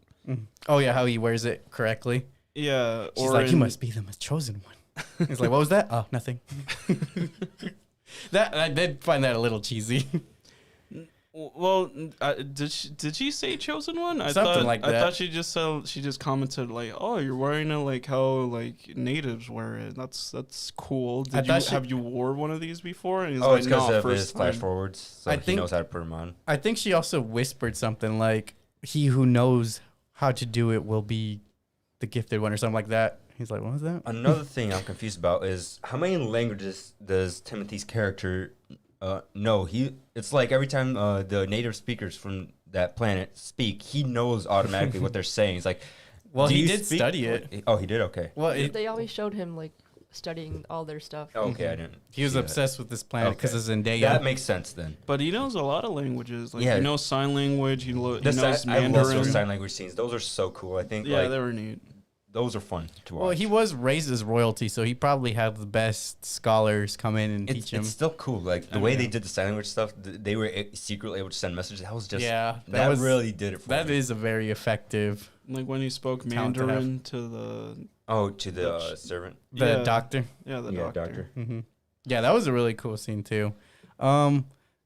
Oh yeah, how he wears it correctly. Yeah, She's like, you must be the chosen one. He's like, what was that? Oh, nothing. That I did find that a little cheesy. Well, did she say chosen one? I Something thought, like I that. thought she just commented like, "Oh, you're wearing it like how like natives wear it. That's cool. I thought Have you wore one of these before?" And he's Oh, like, it's because "No, of his first flash time." forwards, so I he think- knows how to put them on. I think she also whispered something like, he who knows how to do it will be the gifted one or something like that. He's like, what was that? Another thing I'm confused about is how many languages does Timothy's character know? It's like every time the native speakers from that planet speak, he knows automatically what they're saying. He's like, Well, "Do he you did speak-" study it. Oh, he did. Okay. Well, They always showed him like studying all their stuff. Okay, I didn't. he was see that. obsessed with this planet because Okay. of Zendaya. That makes sense then. But he knows a lot of languages. Like Yeah. he knows sign language. He knows I love Mandarin. those sign language scenes. Those are so cool. I think Yeah, like they were neat. those are fun to watch. Well, he was raised as royalty, so he probably had the best scholars come in and teach him. It's still cool. Like the way they did the sign language stuff, they were secretly able to send messages. That was just that really did it for me. That is a very effective. Like when he spoke Mandarin to the servant, the doctor. Yeah, the doctor. Mm-hmm. Yeah, that was a really cool scene too. I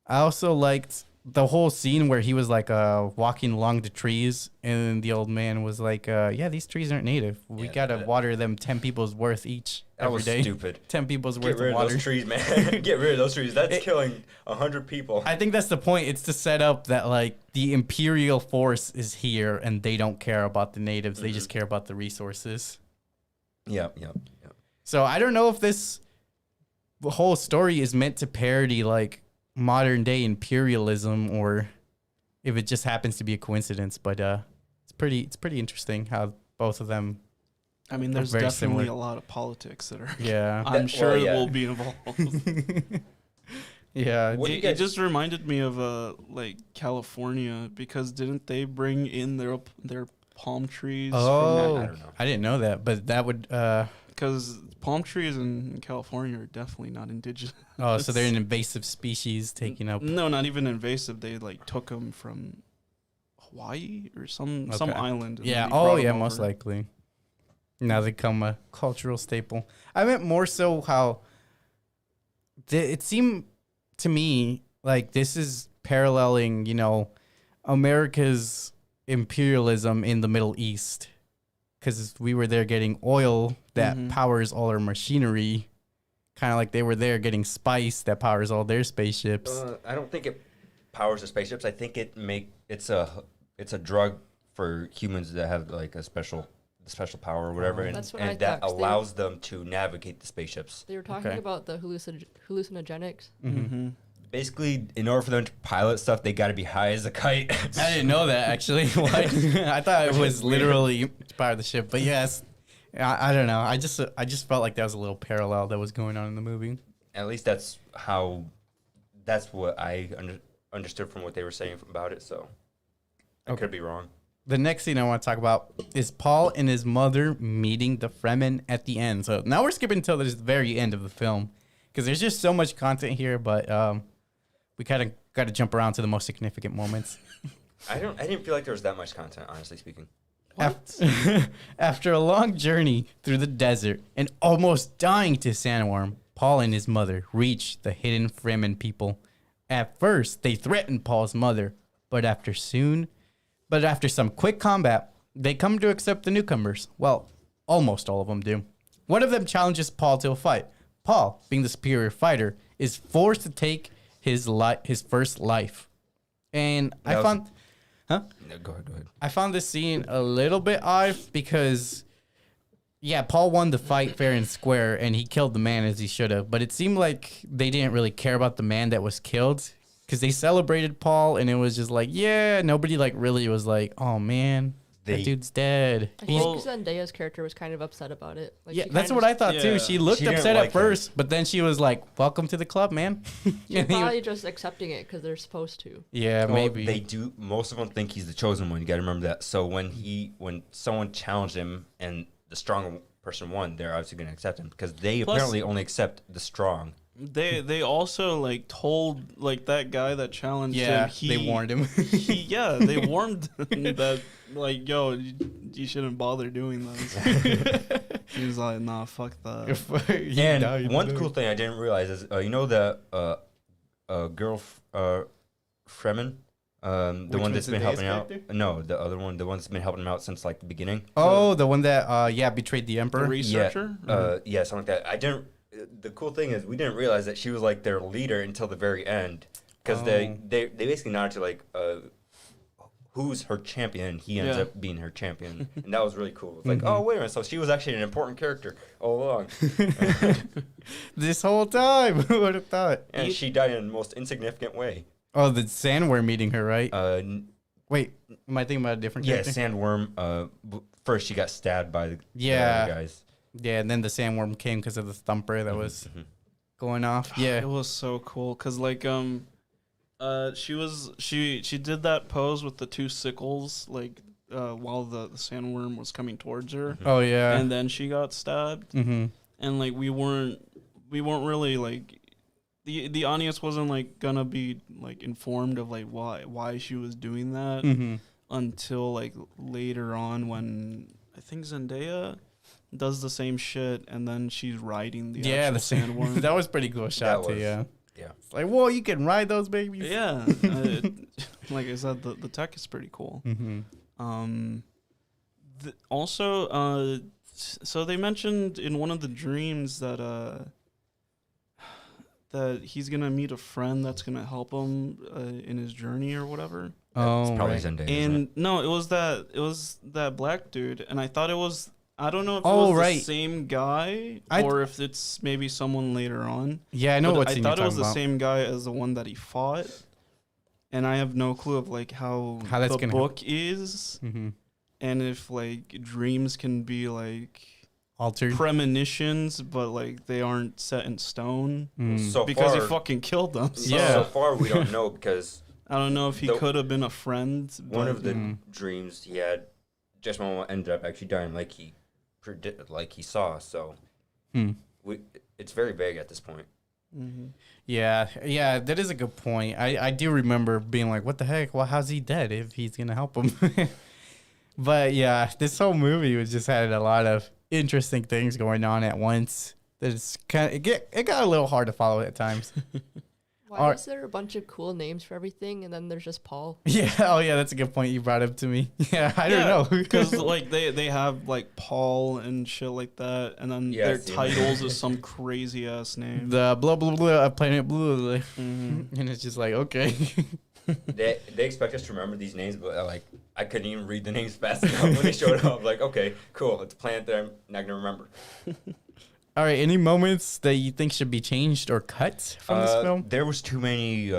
also liked the whole scene where he was like walking along the trees, and the old man was like, "Yeah, these trees aren't native. We gotta water them 10 people's worth each every day." That was stupid. 10 people's worth of water. Get rid of those trees, man. Get rid of those trees. That's killing 100 people. I think that's the point. It's to set up that like the imperial force is here, and they don't care about the natives. They just care about the resources. Yeah. So I don't know if this whole story is meant to parody like modern day imperialism, or if it just happens to be a coincidence, but it's pretty interesting how both of them I mean, there's very definitely similar. a lot of politics that are I'm sure will be involved. It just reminded me of like California, because didn't they bring in their palm trees I don't know. I didn't know that, but that would because palm trees in California are definitely not indigenous. oh, so they're an invasive species taking up. No, not even invasive. They like took them from Hawaii or some island. And Yeah. they brought 'em Most over. likely. Now they become a cultural staple. I meant more so how it seemed to me like this is paralleling, America's imperialism in the Middle East, because we were there getting oil that powers all our machinery, kind of like they were there getting spice that powers all their spaceships. I don't think it powers the spaceships. I think it's a drug for humans that have like a special power or whatever, That's what and I that thought, allows them to navigate the spaceships. They were talking about the hallucinogenics. Mm-hmm. Basically, in order for them to pilot stuff, they got to be high as a kite. I didn't know that, actually. I thought it was literally part of the ship, but yes, I don't know. I just felt like that was a little parallel that was going on in the movie. At least that's what I understood from what they were saying about it. So I could be wrong. The next scene I want to talk about is Paul and his mother meeting the Fremen at the end. So now we're skipping until the very end of the film, because there's just so much content here, but we kind of got to jump around to the most significant moments. I didn't feel like there was that much content, honestly speaking. After a long journey through the desert and almost dying to sandworm, Paul and his mother reach the hidden Fremen people. At first, they threaten Paul's mother, but after some quick combat, they come to accept the newcomers. Well, almost all of them do. One of them challenges Paul to a fight. Paul, being the superior fighter, is forced to take his first life. And No, go ahead. I found this scene a little bit odd because, Paul won the fight fair and square, and he killed the man as he should have. But it seemed like they didn't really care about the man that was killed, because they celebrated Paul, and it was just like, nobody like really was like, oh man, that dude's dead. I think Zendaya's character was kind of upset about it. Like, That's what I thought too. She looked upset at first, but then she was like, welcome to the club, man. She's probably just accepting it because they're supposed to. Yeah, Well, maybe. they do. Most of them think he's the chosen one. You got to remember that. So when someone challenged him and the strong person won, they're obviously going to accept him, because they apparently only accept the strong. They also like told like that guy that challenged him. They warned him. They warned him that like, yo, you shouldn't bother doing this. He was like, nah, fuck that. And one cool thing I didn't realize is, the girl Fremen, the one that's been helping out. No, the other one, the one that's been helping him out since like the beginning. Oh, the one that betrayed the emperor. The researcher. Something like that. I didn't. The cool thing is, we didn't realize that she was like their leader until the very end, because they basically nodded to like who's her champion, and he ends up being her champion, and that was really cool. It's like, oh wait a minute, so she was actually an important character all along. This whole time, who would have thought? And she died in the most insignificant way. Oh, the sandworm meeting her, right? Wait, am I thinking about a different character? Yeah, sandworm. First, she got stabbed by the other guys. Yeah, and then the sandworm came because of the thumper that was going off. Yeah, it was so cool because like she did that pose with the two sickles like while the sandworm was coming towards her, Oh yeah. and then she got stabbed. Mm-hmm. And like we weren't really like the audience wasn't like gonna be like informed of like why she was doing that Mm-hmm. until like later on when I think Zendaya does the same shit and then she's riding the Yeah, the actual sandworm. that was pretty cool shot That too. was- Yeah. Yeah. It's like, whoa, you can ride those babies. Yeah, like I said, the tech is pretty cool. Mm-hmm. Also, so they mentioned in one of the dreams that that he's gonna meet a friend that's gonna help him in his journey or whatever. Oh, It's probably right. Zendaya. isn't And no, it was that black dude, and I thought it was. I don't know if it Oh, was right. the same guy or if it's maybe someone later on. Yeah, I know But what I scene you're thought it was talking the about. same guy as the one that he fought, and I have no clue of like how How that's the gonna book is, Mm-hmm. and if like dreams can be like Altered. premonitions, but like they aren't set in stone Mm. So because far, he fucking killed them. So Yeah. So far, we don't know because I don't know if he The- could have been a friend. one but- of the Mm. dreams he had, just Momoa ended up actually dying like he predicted, like he saw. So Hmm. it's very vague at this point. Mhm. Yeah, that is a good point. I do remember being like, what the heck? Well, how's he dead if he's going to help him? But yeah, this whole movie was just had a lot of interesting things going on at once. That's kind of, it got a little hard to follow at times. Why Alright. is there a bunch of cool names for everything and then there's just Paul? Yeah, oh yeah, that's a good point you brought up to me. Yeah, I don't know. because like they have like Paul and shit like that, and then Yeah, their I've seen titles is some crazy ass name. The blah, blah, blah, Planet Blue. Mhm. And it's just like, okay. They expect us to remember these names, but like I couldn't even read the names fast enough when they showed up. Like, okay, cool, it's a planet that I'm not gonna remember. All right, any moments that you think should be changed or cut from this film? There was too many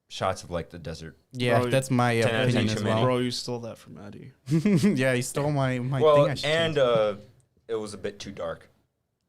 shots of like the desert. Yeah, Bro, that's my 10 out of 10 opinion as too many. well. Bro, you stole that from Eddie. Yeah, he stole my Well, thing. I should and change. it was a bit too dark.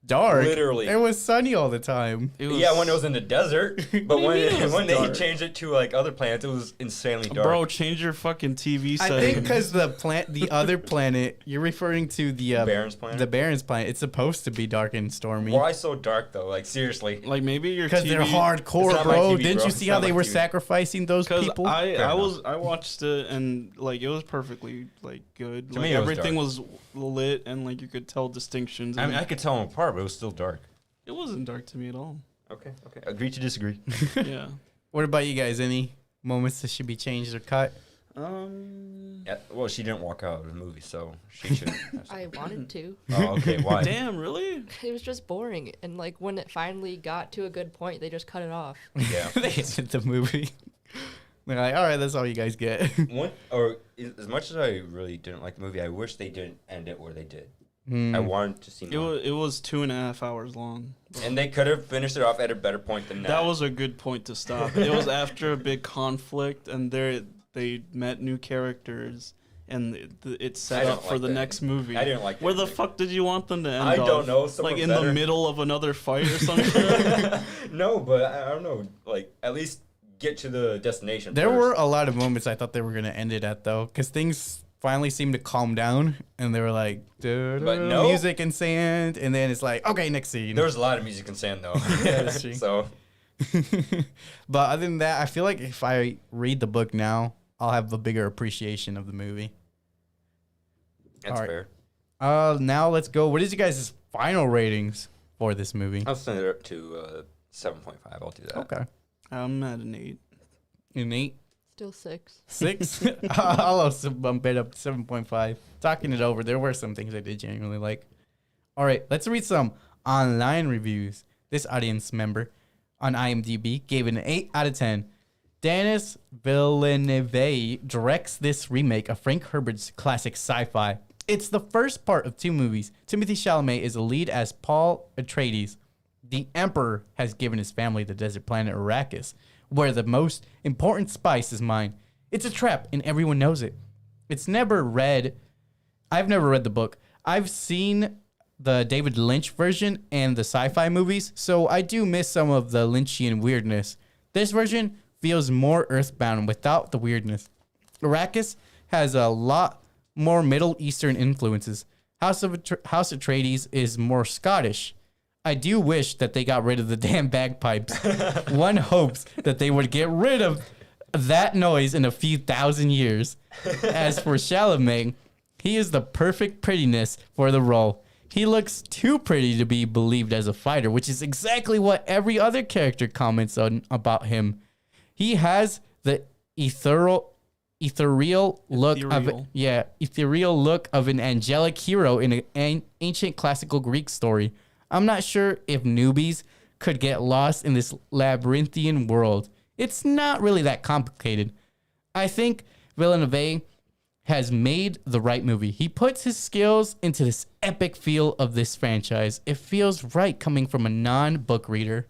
Dark. Literally. It was sunny all the time. Yeah, when it was in the desert, but do you when mean it was when dark? they changed it to like other planets, it was insanely dark. Bro, change your fucking TV I settings. think because the other planet, you're referring to the Baron's planet. the Baron's planet. It's supposed to be dark and stormy. Why so dark though? Like seriously. like maybe your Because TV. they're It's hardcore, not my bro. TV, Didn't bro. you It's see not how they my were TV. sacrificing those Because people? Fair I watched it and like it was perfectly like good. To Like me, it was everything was lit and like you could tell distinctions. I mean, and I could tell them apart, but it was still dark. it wasn't dark to me at all. Okay. Agree to disagree. Yeah. What about you guys? Any moments that should be changed or cut? Yeah. Well, she didn't walk out of the movie, so she should. I wanted to. Oh, okay. Why? Damn, really? It was just boring. And like when it finally got to a good point, they just cut it off. Yeah. They ended the movie. They're like, all right, that's all you guys get. As much as I really didn't like the movie, I wish they didn't end it where they did. Hmm. I wanted to see more. It was 2.5 hours long. And they could have finished it off at a better point than that. That was a good point to stop. It was after a big conflict, and they met new characters, and it's I set don't up for like the that. next movie. I didn't like Where that the movie. fuck did you want them to end I off? don't know. Somewhere Like in better. the middle of another fight or something? No, but I don't know. Like at least get to the destination. There first. were a lot of moments I thought they were gonna end it at though, because things finally seemed to calm down, and they were like, But no. music and sand, and then it's like, okay, next scene. There was a lot of music in sand though. Yeah, that's true. So But other than that, I feel like if I read the book now, I'll have a bigger appreciation of the movie. that's Alright. fair. Now let's go. What is you guys' final ratings for this movie? I'll send it up to 7.5. I'll do that. Okay. I'm at an 8. An 8? Still 6. 6? I'll also bump it up to 7.5. Talking it over, there were some things I did genuinely like. All right, let's read some online reviews. This audience member on IMDb gave it an 8 out of 10. Denis Villeneuve directs this remake of Frank Herbert's classic sci-fi. It's the first part of 2 movies. Timothée Chalamet is the lead as Paul Atreides. The Emperor has given his family the desert planet Arrakis, where the most important spice is mined. It's a trap, and everyone knows it. I've never read the book. I've seen the David Lynch version and the sci-fi movies, so I do miss some of the Lynchian weirdness. This version feels more earthbound without the weirdness. Arrakis has a lot more Middle Eastern influences. House Atreides is more Scottish. I do wish that they got rid of the damn bagpipes. One hopes that they would get rid of that noise in a few thousand years. As for Chalamet, he is the perfect prettiness for the role. He looks too pretty to be believed as a fighter, which is exactly what every other character comments on about him. He has the ethereal look of an angelic hero in an ancient classical Greek story. I'm not sure if newbies could get lost in this labyrinthian world. It's not really that complicated. I think Villeneuve has made the right movie. He puts his skills into this epic feel of this franchise. It feels right coming from a non-book reader.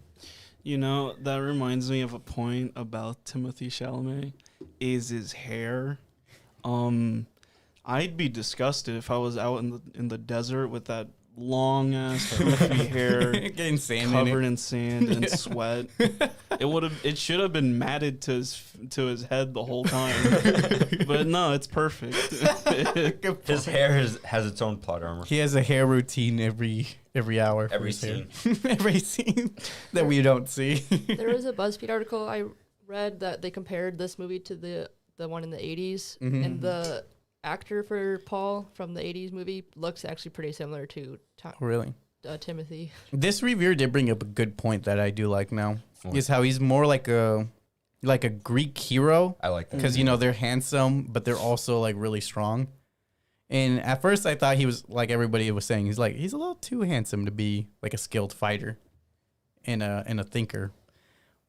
You know, that reminds me of a point about Timothée Chalamet, is his hair. I'd be disgusted if I was out in the desert with that long ass fluffy hair Getting sand covered in sand and sweat. It should have been matted to his head the whole time. But no, it's perfect. His hair has its own plot armor. He has a hair routine every hour. Every scene. Every scene that we don't see. There was a BuzzFeed article I read that they compared this movie to the one in the 80s, and the actor for Paul from the 80s movie looks actually pretty similar to Really? Timothy. This reviewer did bring up a good point that I do like now. Is how he's more like a Greek hero. I like that. Because, they're handsome, but they're also, like, really strong. And at first I thought he was, like everybody was saying, he's a little too handsome to be, like, a skilled fighter and a thinker.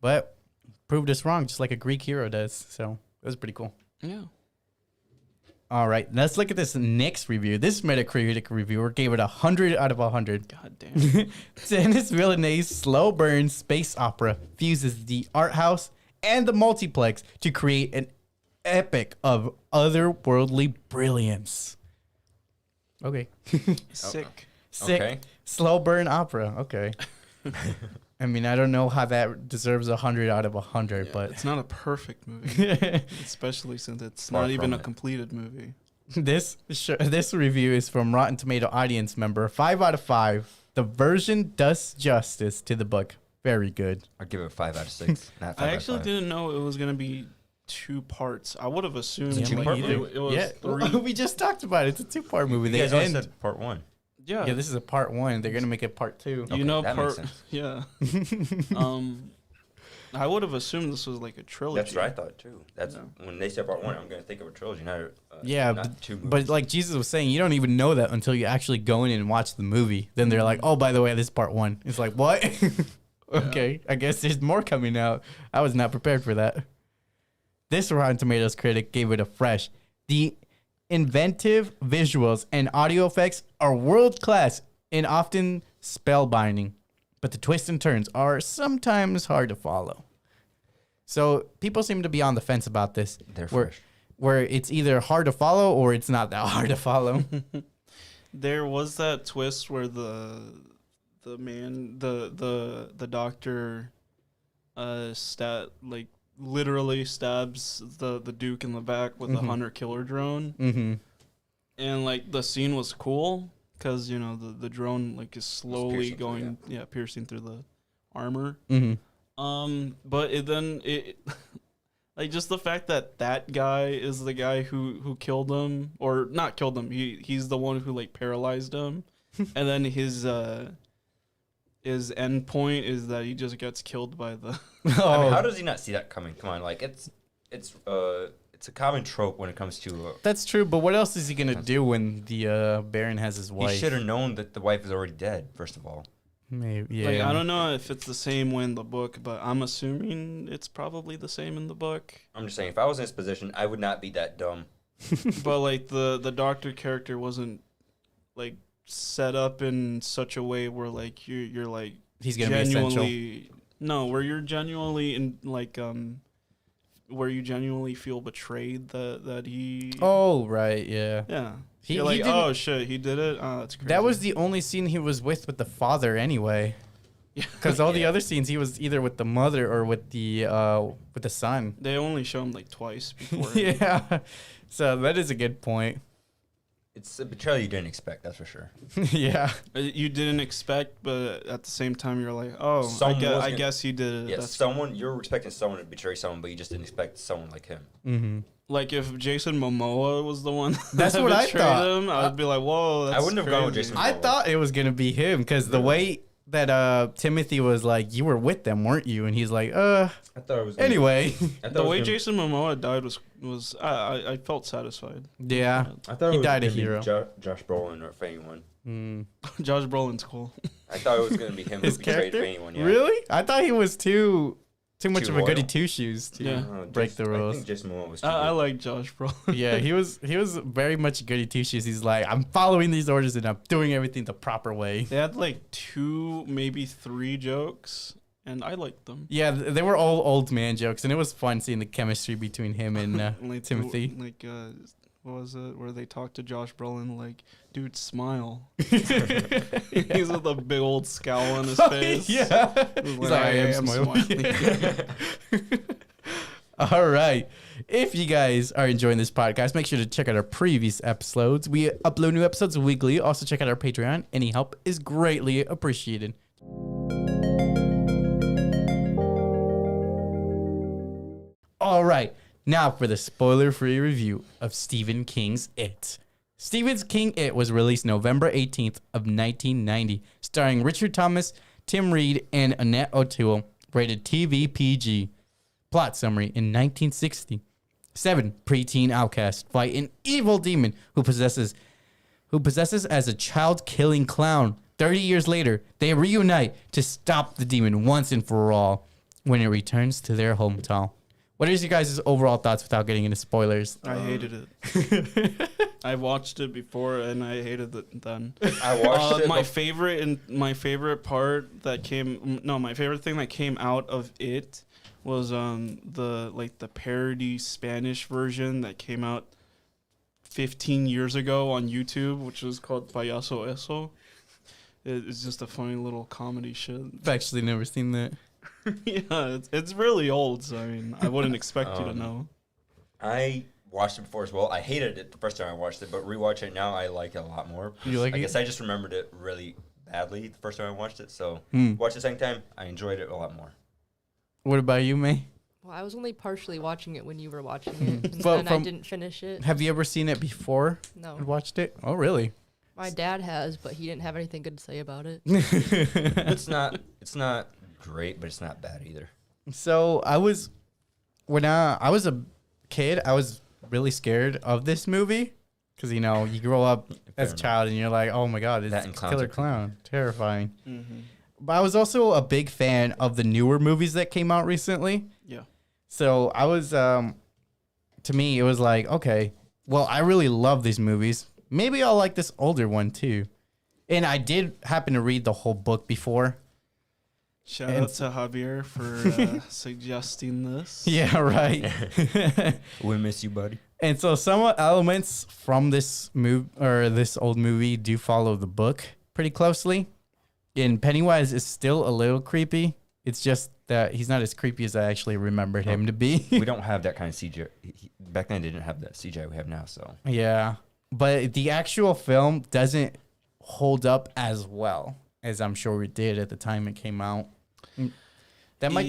But proved us wrong, just like a Greek hero does. So it was pretty cool. Yeah. All right, let's look at this next review. This Metacritic reviewer gave it 100 out of 100. God damn. Denis Villeneuve's slow burn space opera fuses the art house and the multiplex to create an epic of otherworldly brilliance. Okay. Sick. Sick. Okay. Slow burn opera. Okay. I mean, I don't know how that deserves 100 out of 100, but It's not a perfect movie, especially since it's Far not even from a it. completed movie. this review is from Rotten Tomato audience member 5 out of 5. The version does justice to the book. Very good. I'll give it 5 out of 6. Not 5 I out of actually 5. didn't know it was going to be 2 parts. I would have assumed It's a like, two-part it, movie? it was Yeah, 3. we just talked about it. It's a 2-part movie. You They guys only end. said part 1. Yeah. Yeah, this is a part 1. They're gonna make it part 2. Okay, You know, that makes part. sense. Yeah. I would have assumed this was like a trilogy. That's what I thought too. That's Yeah. when they said part 1, I'm gonna think of a trilogy, not Yeah, not 2 movies. But like Jesus was saying, you don't even know that until you actually go in and watch the movie. Then they're like, "Oh, by the way, this is part 1." It's like, what? Okay, I guess there's more coming out. I was not prepared for that. This Rotten Tomatoes critic gave it a fresh. The inventive visuals and audio effects are world class and often spellbinding, but the twists and turns are sometimes hard to follow. So people seem to be on the fence about this. They're where, fresh. where it's either hard to follow or it's not that hard to follow. There was that twist where the doctor literally stabs the Duke in the back with a hunter killer drone. Mm-hmm. And like the scene was cool because the drone like is slowly piercing through, going piercing through the armor. Mm-hmm. But it like just the fact that guy is the guy who killed him, or not killed him. He's the one who like paralyzed him, and then his end point is that he just gets killed by the. I mean, how does he not see that coming? Come on, like it's a common trope when it comes to. That's true, but what else is he gonna do when the Baron has his wife? He should have known that the wife is already dead. First of all, Maybe, yeah. Like, I don't know if it's the same way in the book, but I'm assuming it's probably the same in the book. I'm just saying, if I was in his position, I would not be that dumb. But like the doctor character wasn't like set up in such a way where like you're like He's gonna be essential. genuinely where you're genuinely in like where you genuinely feel betrayed that he Oh right, yeah. You're like, oh shit, he did it. Oh, that's crazy. That was the only scene he was with the father anyway. Because all the other scenes, he was either with the mother or with the son. They only show him like twice before. Yeah. So that is a good point. It's a betrayal you didn't expect, that's for sure. Yeah. You didn't expect, but at the same time, you're like, oh, I guess he did it. Yeah, you're expecting someone to betray someone, but you just didn't expect someone like him. Mm-hmm. Like if Jason Momoa was the one That's that what I betrayed thought. him, I'd be like, whoa, that's I wouldn't have gone with crazy. Jason I thought it was going to be him because the way that Timothy was like, you were with them, weren't you? And he's like, I thought it was. anyway. The way Jason Momoa died was I felt satisfied. Yeah. I thought He it was died a gonna be hero. Josh Brolin or if anyone. Mm. Josh Brolin's cool. I thought it was going to be him who His betrayed character? anyone. Yeah. Really? I thought he was too much Too of a goody loyal. two shoes to Yeah. break the I rules. think Jason Momoa was too I good. like Josh Brolin. Yeah, he was very much goody two shoes. He's like, I'm following these orders and I'm doing everything the proper way. They had like 2, maybe 3 jokes, and I liked them. Yeah, they were all old man jokes, and it was fun seeing the chemistry between him and Like Timothy. What was it? Where they talked to Josh Brolin like, dude, smile. He's with a big old scowl on his face. Yeah. He's He's like, I am smiling. All right. If you guys are enjoying this podcast, make sure to check out our previous episodes. We upload new episodes weekly. Also, check out our Patreon. Any help is greatly appreciated. All right. Now for the spoiler-free review of Stephen King's It. Stephen King It was released November 18th of 1990, starring Richard Thomas, Tim Reed, and Annette O'Toole, rated TV PG. Plot summary: in 1960, 7 preteen outcasts fight an evil demon who possesses as a child-killing clown. 30 years later, they reunite to stop the demon once and for all when it returns to their hometown. What is your guys' overall thoughts without getting into spoilers? I hated it. I watched it before and I hated it then. I watched it. My favorite thing that came out of it was the parody Spanish version that came out 15 years ago on YouTube, which was called Payaso Eso. It's just a funny little comedy shit. I've actually never seen that. Yeah, it's really old, so I mean, I wouldn't expect you to know. I watched it before as well. I hated it the first time I watched it, but rewatch it now, I like it a lot more. You like I it? guess I just remembered it really badly the first time I watched it, so watch it the second time, I enjoyed it a lot more. What about you, May? Well, I was only partially watching it when you were watching it, and But then I didn't finish it. Have you ever seen it before? No. You watched it? Oh, really? My dad has, but he didn't have anything good to say about it. It's not great, but it's not bad either. So when I was a kid, I was really scared of this movie because you grow up as a child and you're like, oh my god, it's That and clowns killer are creepy. clown, terrifying. Mm-hmm. But I was also a big fan of the newer movies that came out recently. Yeah. So I was, to me, it was like, okay, well, I really love these movies. Maybe I'll like this older one too. And I did happen to read the whole book before. Shout out to Javier for suggesting this. Yeah, right. We miss you, buddy. And so some elements from this this old movie do follow the book pretty closely. And Pennywise is still a little creepy. It's just that he's not as creepy as I actually remembered him to be. We don't have that kind of CGI. Back then, they didn't have that CGI we have now, so. Yeah. But the actual film doesn't hold up as well as I'm sure it did at the time it came out. That might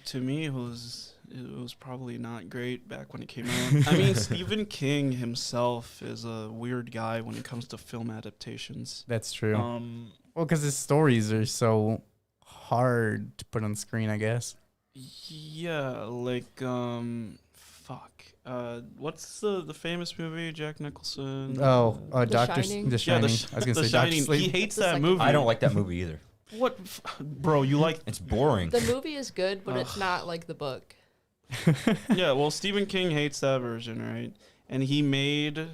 To me, it was probably not great back when it came out. I mean, Stephen King himself is a weird guy when it comes to film adaptations. That's true. Um, Well, because his stories are so hard to put on screen, I guess. yeah, like what's the famous movie, Jack Nicholson? Oh, Doctor Shining? The Yeah, Shining. I was gonna The say Doctor Shining. He Sleep. hates The that second movie. I don't like that movie either. What, bro? You like? It's boring. The movie is good, but it's not like the book. Yeah. Well, Stephen King hates that version, right? And he made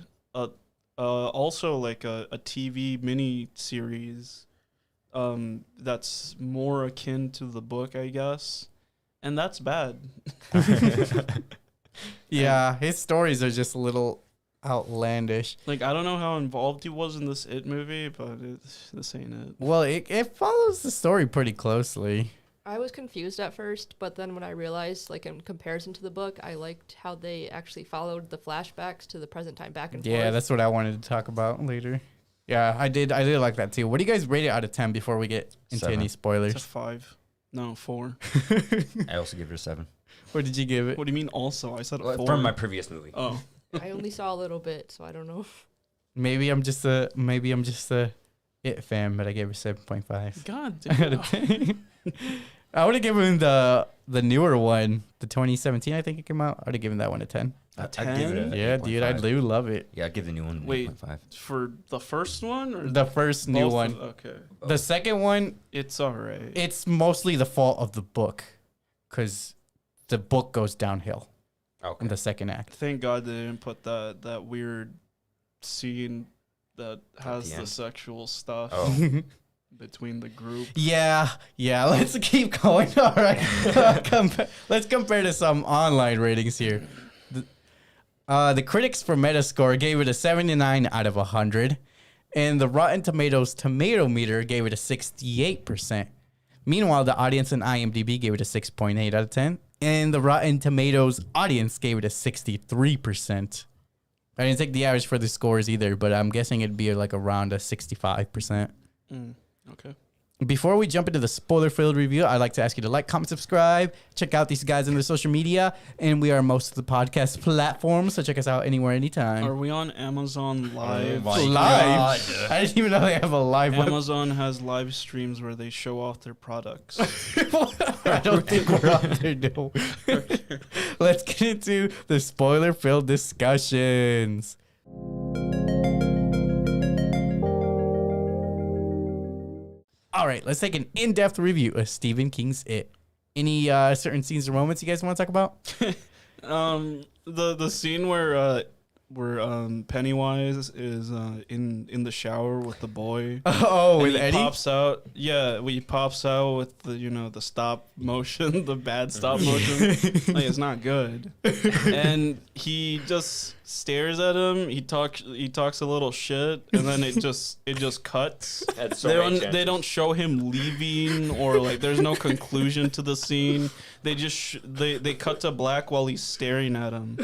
also like a TV mini series, that's more akin to the book, I guess, and that's bad. Yeah, his stories are just a little outlandish. Like, I don't know how involved he was in this It movie, but this ain't it. Well, it follows the story pretty closely. I was confused at first, but then when I realized, like in comparison to the book, I liked how they actually followed the flashbacks to the present time back and forth. Yeah, that's what I wanted to talk about later. Yeah, I did like that too. What do you guys rate it out of 10 before we get into 7. any It's a spoilers? 5. No, 4. I also give it a 7. What did you give it? What do you mean also? I said a 4. From my previous movie. Oh. I only saw a little bit, so I don't know. Maybe I'm just a It fan, but I gave it 7.5 God out of damn. 10. I would have given the newer one, the 2017, I think it came out. I would have given that one a 10. I'd give it a Yeah, dude, I 8.5. do love it. Yeah, I'd give the new one an Wait. 8.5. For the first one? Or The first new both one. Okay. The second one, It's alright. it's mostly the fault of the book, because the book goes downhill in Okay. the second act. Thank God they didn't put that weird scene that has the end? sexual stuff Oh. between the group. Yeah, let's keep going. All right. Let's compare to some online ratings here. The critics for Metascore gave it a 79 out of 100, and the Rotten Tomatoes tomato meter gave it a 68%. Meanwhile, the audience on IMDb gave it a 6.8 out of 10, and the Rotten Tomatoes audience gave it a 63%. I didn't take the average for the scores either, but I'm guessing it'd be like around a 65%. Okay. Before we jump into the spoiler-filled review, I'd like to ask you to like, comment, subscribe, check out these guys on their social media, and we are most of the podcast platforms, so check us out anywhere, anytime. Are we on Amazon Live? Oh my Live? God. I didn't even know they have a live one. Amazon has live streams where they show off their products. I don't think we're out there, no. Let's get into the spoiler-filled discussions. All right, let's take an in-depth review of Stephen King's It. Any certain scenes or moments you guys want to talk about? The scene where Pennywise is in the shower with the boy. Oh, And with he Eddie? pops out. Yeah, he pops out with the stop motion, the bad stop motion. Like, it's not good. And he just stares at him. He talks a little shit, and then it just cuts. That's so They many don't, they don't show him leaving, or like there's no conclusion to the scene. They just they cut to black while he's staring at him.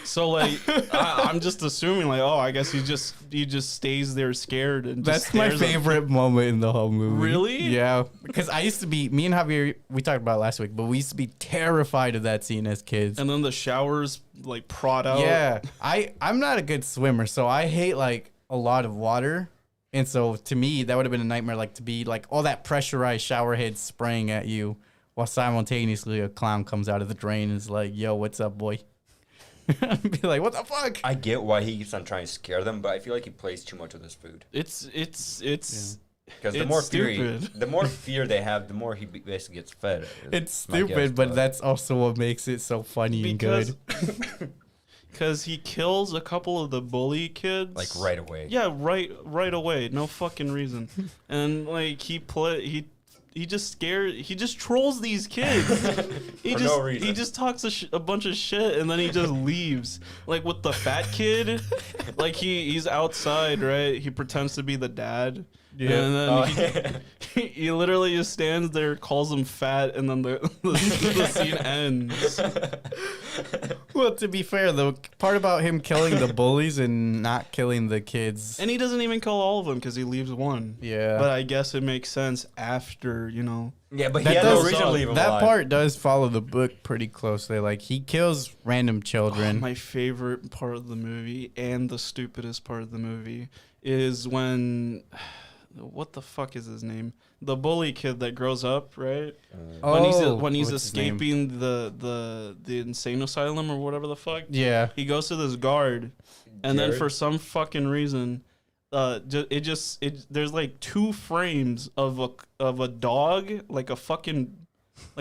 So like I'm just assuming like, oh, I guess he just stays there scared and just That's my stares at him. favorite moment in the whole movie. Really? Yeah. Because I used to be, me and Javier, we talked about it last week, but we used to be terrified of that scene as kids. And then the showers like prod out. Yeah. I'm not a good swimmer, so I hate like a lot of water. And so to me, that would have been a nightmare, like to be like all that pressurized shower head spraying at you while simultaneously a clown comes out of the drain and is like, yo, what's up, boy? I'd be like, what the fuck? I get why he keeps on trying to scare them, but I feel like he plays too much with his food. It's Because the It's more stupid. the more fear they have, the more he basically gets fed. It's my guess, stupid, but that's also what makes it so funny because and good. because he kills a couple of the bully kids like right away. Yeah, right away. No fucking reason. And like he just trolls these kids. For no reason. He just talks a bunch of shit and then he just leaves. Like with the fat kid, like he's outside, right? He pretends to be the dad. Yeah. And then Oh, he literally just stands there, calls him fat, and then the scene ends. Well, to be fair, the part about him killing the bullies and not killing the kids. And he doesn't even kill all of them because he leaves one. Yeah. But I guess it makes sense after, yeah, but he That had no does- reason to leave him that alive. part does follow the book pretty closely. Like, he kills random children. My favorite part of the movie and the stupidest part of the movie is when what the fuck is his name? The bully kid that grows up, right? When he's what's his name? escaping the insane asylum or whatever the fuck. Yeah. He goes to this guard, and then Jared? for some fucking reason, there's like 2 frames of a dog, like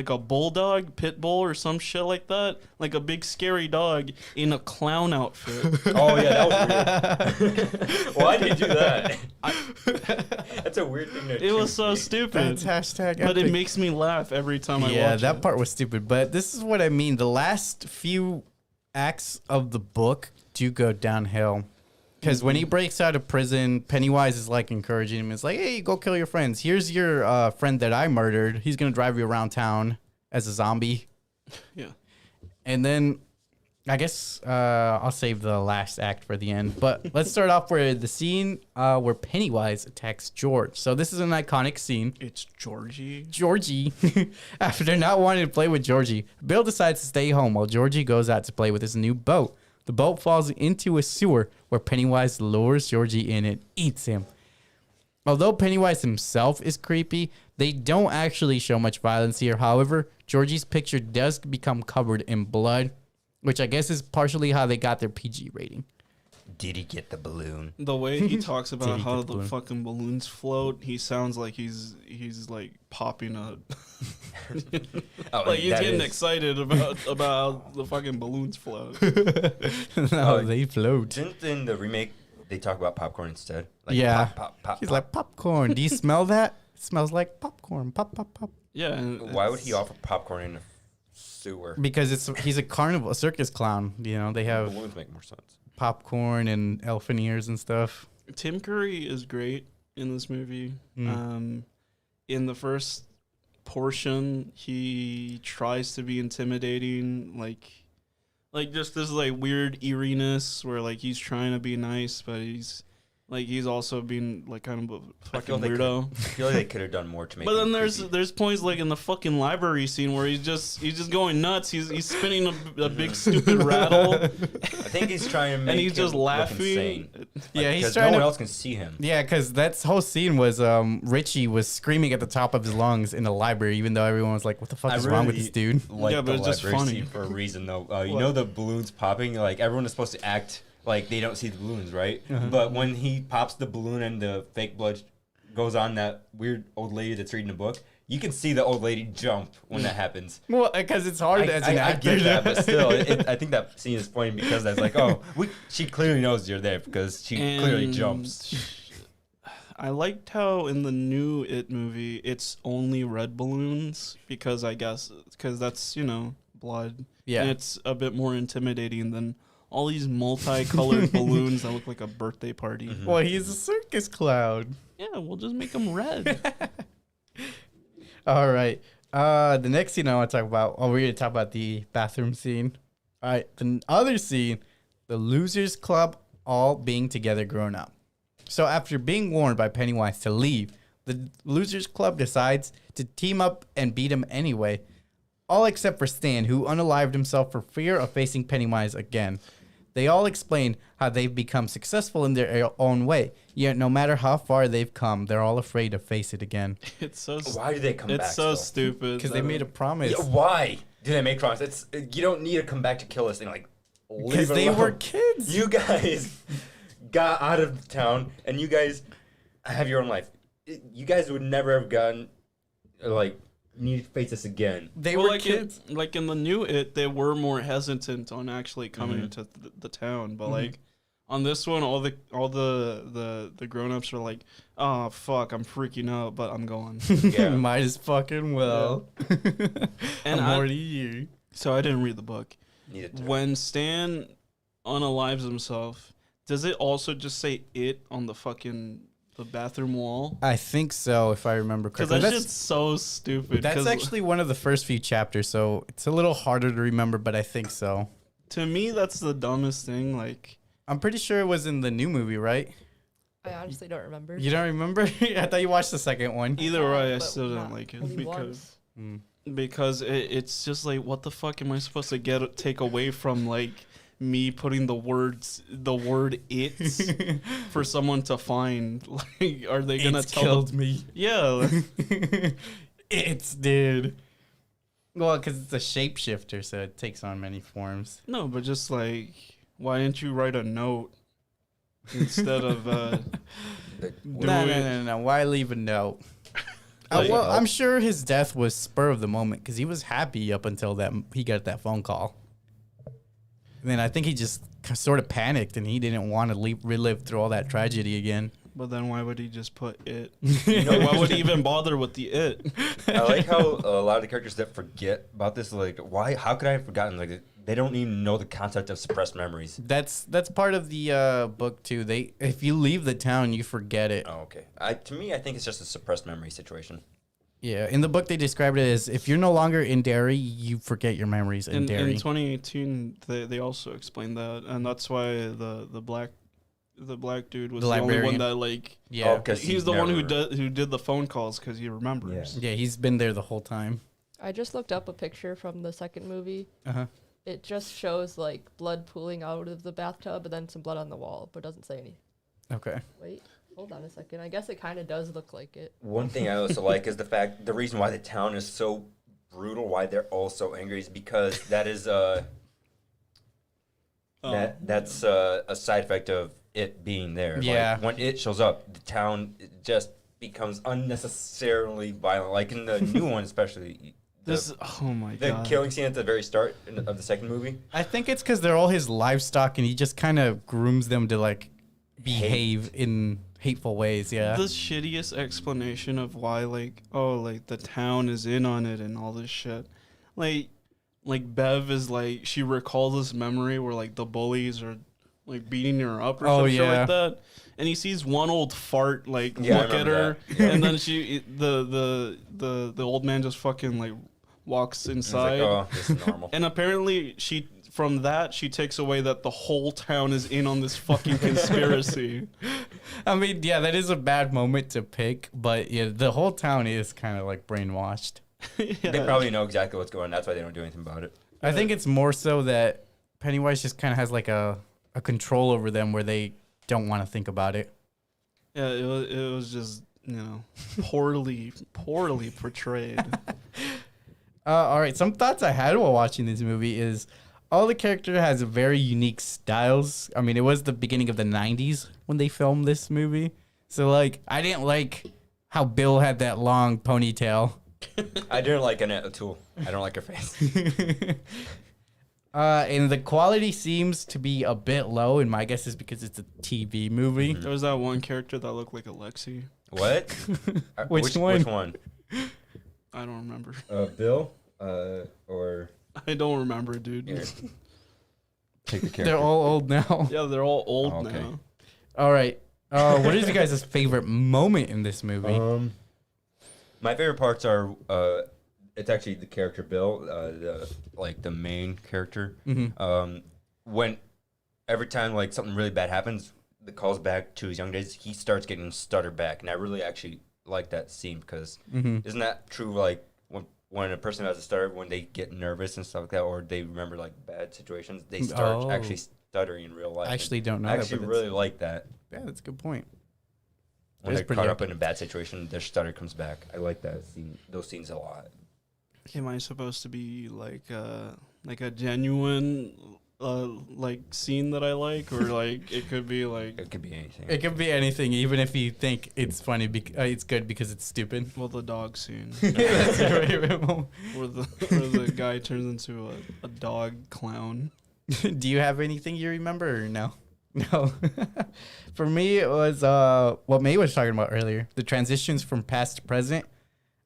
a bulldog, pit bull, or some shit like that, like a big scary dog in a clown outfit. Oh yeah, that was weird. Why did you do that? That's a weird thing to It was choose. so stupid, That's hashtag but it epic. makes me laugh every time I watch Yeah, it. that part was stupid. But this is what I mean. The last few acts of the book do go downhill. Because when he breaks out of prison, Pennywise is like encouraging him. It's like, hey, go kill your friends. Here's your friend that I murdered. He's going to drive you around town as a zombie. Yeah. And then I guess I'll save the last act for the end. But let's start off with the scene where Pennywise attacks George. So this is an iconic scene. It's Georgie. Georgie. After not wanting to play with Georgie, Bill decides to stay home while Georgie goes out to play with his new boat. The boat falls into a sewer where Pennywise lures Georgie in and eats him. Although Pennywise himself is creepy, they don't actually show much violence here. However, Georgie's picture does become covered in blood, which I guess is partially how they got their PG rating. Did he get the balloon? The way he talks about how the balloon? fucking balloons float, he sounds like he's like popping a Oh, like he's that getting is- excited about how the fucking balloons float. No, they float. Didn't in the remake they talk about popcorn instead? Like Yeah. Pop, pop, He's pop. like, popcorn. Do you smell that? It smells like popcorn. Pop, pop, pop. Yeah. And Why would he offer popcorn in a sewer? Because he's a carnival, a circus clown. You know, they have Balloons make more sense. popcorn and elephant ears and stuff. Tim Curry is great in this movie. Mm. In the first portion, he tries to be intimidating, like just this like weird eeriness where like he's trying to be nice, but he's also being like kind of a I feel fucking weirdo. I feel like they could have done more to make. But then him there's creepy. points like in the fucking library scene where he's just going nuts. He's spinning a big stupid rattle, I think he's trying to make and he's him just look laughing. insane. Yeah, he's because trying no to. one else can see him. Yeah, because that whole scene was Richie was screaming at the top of his lungs in the library, even though everyone was like, "What the fuck is wrong with this dude?" Like Yeah, but the it's just library funny. scene for a reason though. You know the balloons popping. Like everyone is supposed to act like they don't see the balloons, right? But when he pops the balloon and the fake blood goes on that weird old lady that's reading a book, you can see the old lady jump when that happens. Well, because it's hard as an I actor. get that, but still, I think that scene is funny because that's like, oh, she clearly knows you're there because she clearly And jumps. I liked how in the new It movie it's only red balloons because that's blood. Yeah. And it's a bit more intimidating than all these multicolored balloons that look like a birthday party. Well, he's a circus clown. Yeah, we'll just make them red. All right. The next scene I want to talk about. Oh, we're going to talk about the bathroom scene. All right. The other scene, the Losers Club all being together grown up. So after being warned by Pennywise to leave, the Losers Club decides to team up and beat him anyway. All except for Stan, who unalived himself for fear of facing Pennywise again. They all explain how they've become successful in their own way, yet no matter how far they've come, they're all afraid to face it again. It's so Why do they come back? it's so still? stupid. Because they made a promise. Yeah, why do they make promises? You don't need to come back to kill us thing. Like, Because leave it they alone. were kids. You guys got out of town, and you guys have your own life. You guys would never have gotten need to face us again. They Well, were like kids. like in the new It, they were more hesitant on actually coming into the town, but like on this one, all the grown-ups are like, "Oh fuck, I'm freaking out, but I'm going." Yeah. Might as fucking well. And I'm I- already here. So I didn't read the book. Needed to. When Stan unalives himself, does it also just say "it" on the bathroom wall? I think so, if I remember Because correctly. that shit's so stupid. That's 'cause actually one of the first few chapters, so it's a little harder to remember, but I think so. to me that's the dumbest thing. Like, I'm pretty sure it was in the new movie, right? I honestly don't remember. You don't remember? I thought you watched the second one. either way, I But still not didn't like it only because once. because it's just like, what the fuck am I supposed to take away from like me putting the word "it" for someone to find? Like, are they gonna It's tell killed them? me. Yeah. It's dude. Well, because it's a shapeshifter, so it takes on many forms. No, but just like, why didn't you write a note instead of No. Why leave a note? Like- Well, I'm sure his death was spur of the moment because he was happy up until that he got that phone call. And then I think he just sort of panicked and he didn't want to relive through all that tragedy again. But then why would he just put it? You know, Why would he even bother with the it? I like how a lot of the characters that forget about this, like, why? How could I have forgotten? Like, they don't even know the concept of suppressed memories. That's part of the book too. If you leave the town, you forget it. Oh, okay. To me, I think it's just a suppressed memory situation. Yeah, in the book they described it as if you're no longer in Derry, you forget your memories in Derry. In 2018, they also explained that, and that's why the black dude was the only one that like yeah, because he's the one who did the phone calls because he remembers. Yeah, he's been there the whole time. I just looked up a picture from the second movie. Uh-huh. It just shows like blood pooling out of the bathtub and then some blood on the wall, but doesn't say anything. Okay. Wait, hold on a second. I guess it kind of does look like it. One thing I also like is the reason why the town is so brutal, why they're all so angry, is because that is that's a side effect of it being there. Yeah. Like, when it shows up, the town just becomes unnecessarily violent. Like in the new one, especially. Oh my the god! The killing scene at the very start of the second movie. I think it's because they're all his livestock, and he just kind of grooms them to like behave in hateful ways. Yeah. The shittiest explanation of why, like, the town is in on it and all this shit. Like Bev is like, she recalls this memory where like the bullies are like beating her up or some shit like that. And he sees one old fart like look at her, and then the old man just fucking like walks inside. Like, oh, this is normal. And apparently she takes away that the whole town is in on this fucking conspiracy. I mean, yeah, that is a bad moment to pick, but yeah, the whole town is kind of like brainwashed. Yeah. They probably know exactly what's going on. That's why they don't do anything about it. I think it's more so that Pennywise just kind of has like a control over them where they don't want to think about it. Yeah, it was just, poorly portrayed. All right, some thoughts I had while watching this movie is all the character has very unique styles. I mean, it was the beginning of the 90s when they filmed this movie. So, like, I didn't like how Bill had that long ponytail. I didn't like Annette O'Toole. I don't like her face. And the quality seems to be a bit low, and my guess is because it's a TV movie. There was that one character that looked like Aleksey. What? Which one? Which one? I don't remember. Bill? Or... I don't remember, dude. Here. Take the character. They're all old now. Yeah, they're all old now. All right. What is your guys' favorite moment in this movie? My favorite parts are... it's actually the character Bill, the main character. Mm-hmm. When every time like something really bad happens, that calls back to his young days, he starts getting stutter back, and I really actually like that scene because isn't that true? Like when a person has a stutter, when they get nervous and stuff like that, or they remember like bad situations, they start actually stuttering in real life. I actually don't know. I actually really like that. Yeah, that's a good point. When they're caught up in a bad situation, their stutter comes back. I like that scene. Those scenes a lot. Am I supposed to be like a genuine scene that I like, or like it could be like it could be anything. It could be anything, even if you think it's funny. It's good because it's stupid. Well, the dog scene. That's your favorite moment. where the guy turns into a dog clown. Do you have anything you remember or no? No. For me, it was what May was talking about earlier. The transitions from past to present.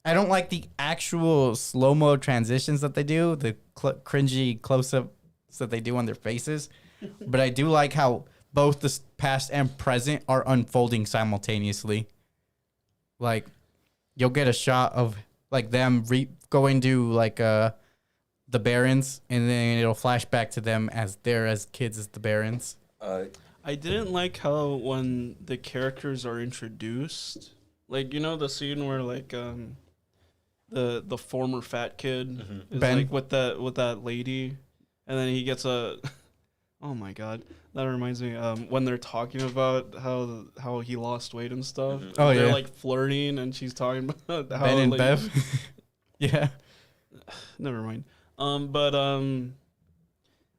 I don't like the actual slow-mo transitions that they do, the cringy close-ups that they do on their faces. But I do like how both the past and present are unfolding simultaneously. Like, you'll get a shot of, like, them going to, like, the Barons, and then it'll flash back to them as they're as kids as the Barons. I didn't like how when the characters are introduced, like, the scene where, like, the former fat kid is Ben? like with that lady, and then he gets a oh my god, that reminds me when they're talking about how he lost weight and stuff. Oh, they're yeah. like flirting and she's talking about how Ben and like, Bev. Yeah. never mind. But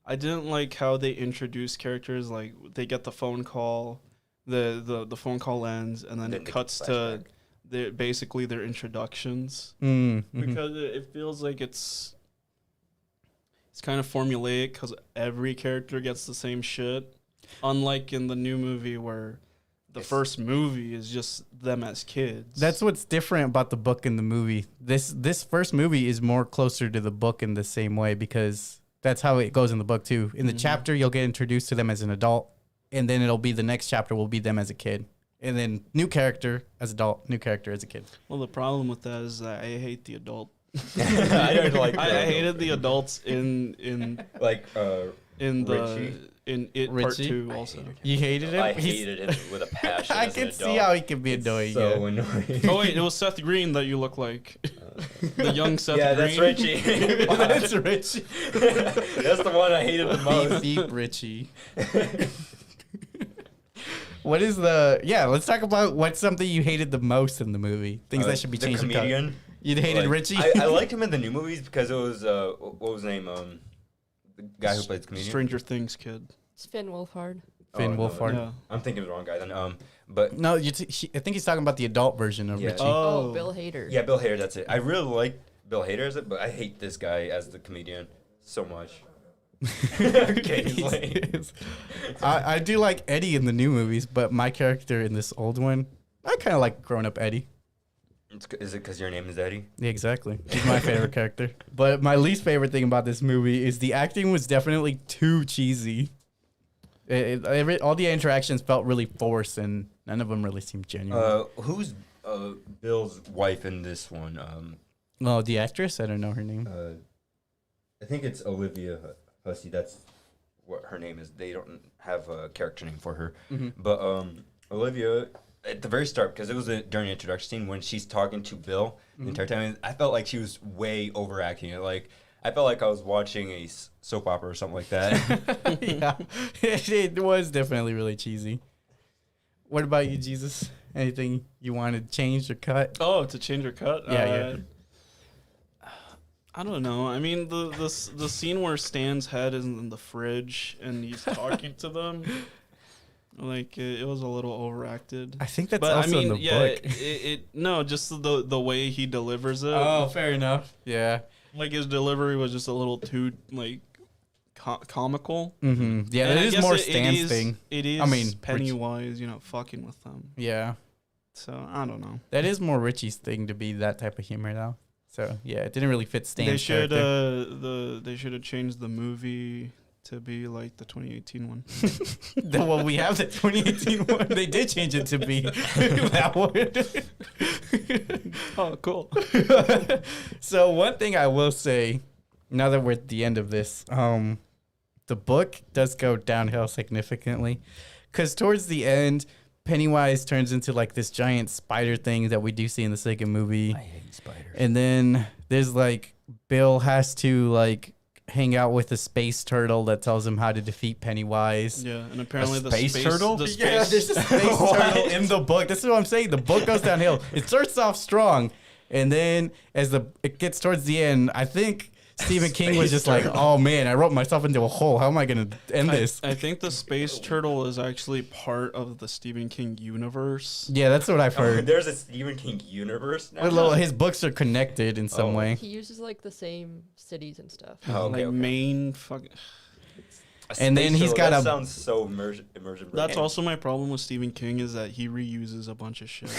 I didn't like how they introduce characters. Like they get the phone call, the phone call ends, and then it cuts to basically their introductions, because it feels like it's kind of formulaic because every character gets the same shit, unlike in the new movie where the first movie is just them as kids. That's what's different about the book and the movie. This first movie is more closer to the book in the same way because that's how it goes in the book too. In the chapter, you'll get introduced to them as an adult, and then it'll be the next chapter will be them as a kid. And then new character as adult, new character as a kid. Well, the problem with that is that I hate the adult. I don't like. I hated the adults in like in the Richie? in it Richie? Part 2 also. You hated him? I hated him with a passion. I as can an see adult. how he can be annoying. So yeah. annoying. Oh wait, it was Seth Green that you look like. The young Seth Yeah, Green. that's Richie. That's Richie. That's the one I hated the most. Beep, beep, Richie. What is the... Yeah, let's talk about what's something you hated the most in the movie. Things that should be the changed. comedian. You hated Like, Richie? I liked him in the new movies because it was what was his name? The guy who plays the comedian. Stranger Things kid. It's Finn Wolfhard. Finn no, Wolfhard. Yeah. I'm thinking of the wrong guy then. But No, I think he's talking about the adult version of Yeah. Richie. Oh, Bill Hader. yeah, Bill Hader. That's it. I really like Bill Hader as it, but I hate this guy as the comedian so much. Okay, he's lame. I do like Eddie in the new movies, but my character in this old one, I kind of like grown up Eddie. Is it because your name is Eddie? Yeah, exactly. He's my favorite character. But my least favorite thing about this movie is the acting was definitely too cheesy. All the interactions felt really forced, and none of them really seemed genuine. Who's Bill's wife in this one? Oh, the actress? I don't know her name. I think it's Olivia Hussey. That's what her name is. They don't have a character name for her. But Olivia, at the very start, because it was during the introduction scene when she's talking to Bill the entire time, I felt like she was way overacting it. Like, I felt like I was watching a soap opera or something like that. Yeah, it was definitely really cheesy. What about you, Jesus? Anything you wanted changed or cut? Oh, to change your cut? Yeah. I don't know. I mean, the scene where Stan's head is in the fridge and he's talking to them, like it was a little overacted. I think that's But also I mean, in the yeah, book. no, just the way he delivers it. Oh, fair enough. Yeah. Like his delivery was just a little too like comical. Mm-hmm. Yeah, And that I is guess more it Stan's is- thing. It is. I mean, Pennywise, fucking with them. Yeah. So I don't know. That is more Richie's thing to be that type of humor, though. So yeah, it didn't really fit Stan's They should character. they should have changed the movie to be like the 2018 one. Well, we have the 2018 one. They did change it to be that one. Oh, cool. So one thing I will say, now that we're at the end of this, the book does go downhill significantly, because towards the end, Pennywise turns into like this giant spider thing that we do see in the second movie. I hate spiders. And then there's like Bill has to like hang out with a space turtle that tells him how to defeat Pennywise. Yeah, and apparently A the space turtle? The Yeah, there's a space turtle in the book. This is what I'm saying. The book goes downhill. It starts off strong, and then as it gets towards the end, I think Stephen King was just like, "Oh man, I wrote myself into a hole. How am I gonna end this?" I think the space turtle is actually part of the Stephen King universe. Yeah, that's what I've Oh, heard. there's a Stephen King universe now? His books are connected in some Oh. way. He uses like the same cities and stuff. Oh, okay, Like okay. Maine, fuck. A And then space he's turtle, got that a- sounds so immersion. That's also my problem with Stephen King is that he reuses a bunch of shit.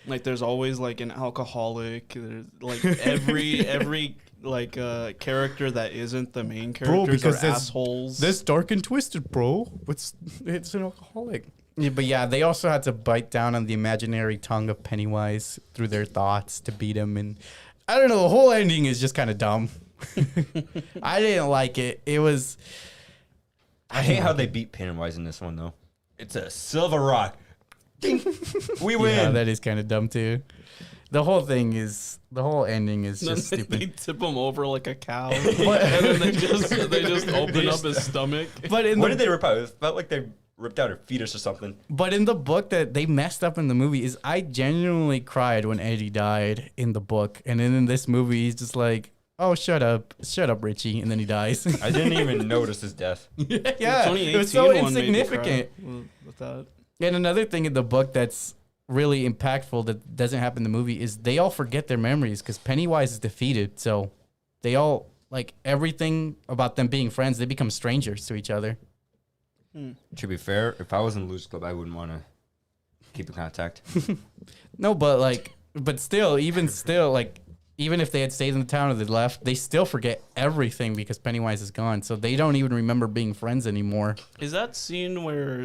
Like there's always like an alcoholic. There's like every like character that isn't the main characters because are there's- assholes. This dark and twisted, bro. It's an alcoholic. Yeah, but yeah, they also had to bite down on the imaginary tongue of Pennywise through their thoughts to beat him, and I don't know. The whole ending is just kind of dumb. I didn't like it. It was. I hate how they beat Pennywise in this one though. It's a silver rock. We win. Yeah, that is kind of dumb too. The whole ending is then just they stupid. tip him over like a cow, But- and then they just open up his stomach. But in What the did they rip out? It felt like they ripped out her fetus or something. But in the book that they messed up in the movie is I genuinely cried when Eddie died in the book. And then in this movie, he's just like, oh, shut up, Richie. And then he dies. I didn't even notice his death. Yeah, The it was so 2018 one made me cry insignificant. with that. And another thing in the book that's really impactful that doesn't happen in the movie is they all forget their memories because Pennywise is defeated. So they all, like, everything about them being friends, they become strangers to each other. To be fair, if I was in Lose Club, I wouldn't want to keep in contact. No, but still, even if they had stayed in the town or they left, they still forget everything because Pennywise is gone. So they don't even remember being friends anymore. Is that scene where